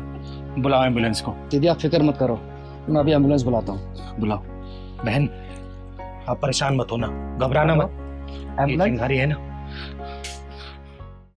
बुलाओ एम्बुलेंस को। दीदी आप फिक्र मत करो, मैं अभी एम्बुलेंस बुलाता हूँ। बुलाओ। बहन आप परेशान मत हो ना, घबराना मत, ये चिंगारी है ना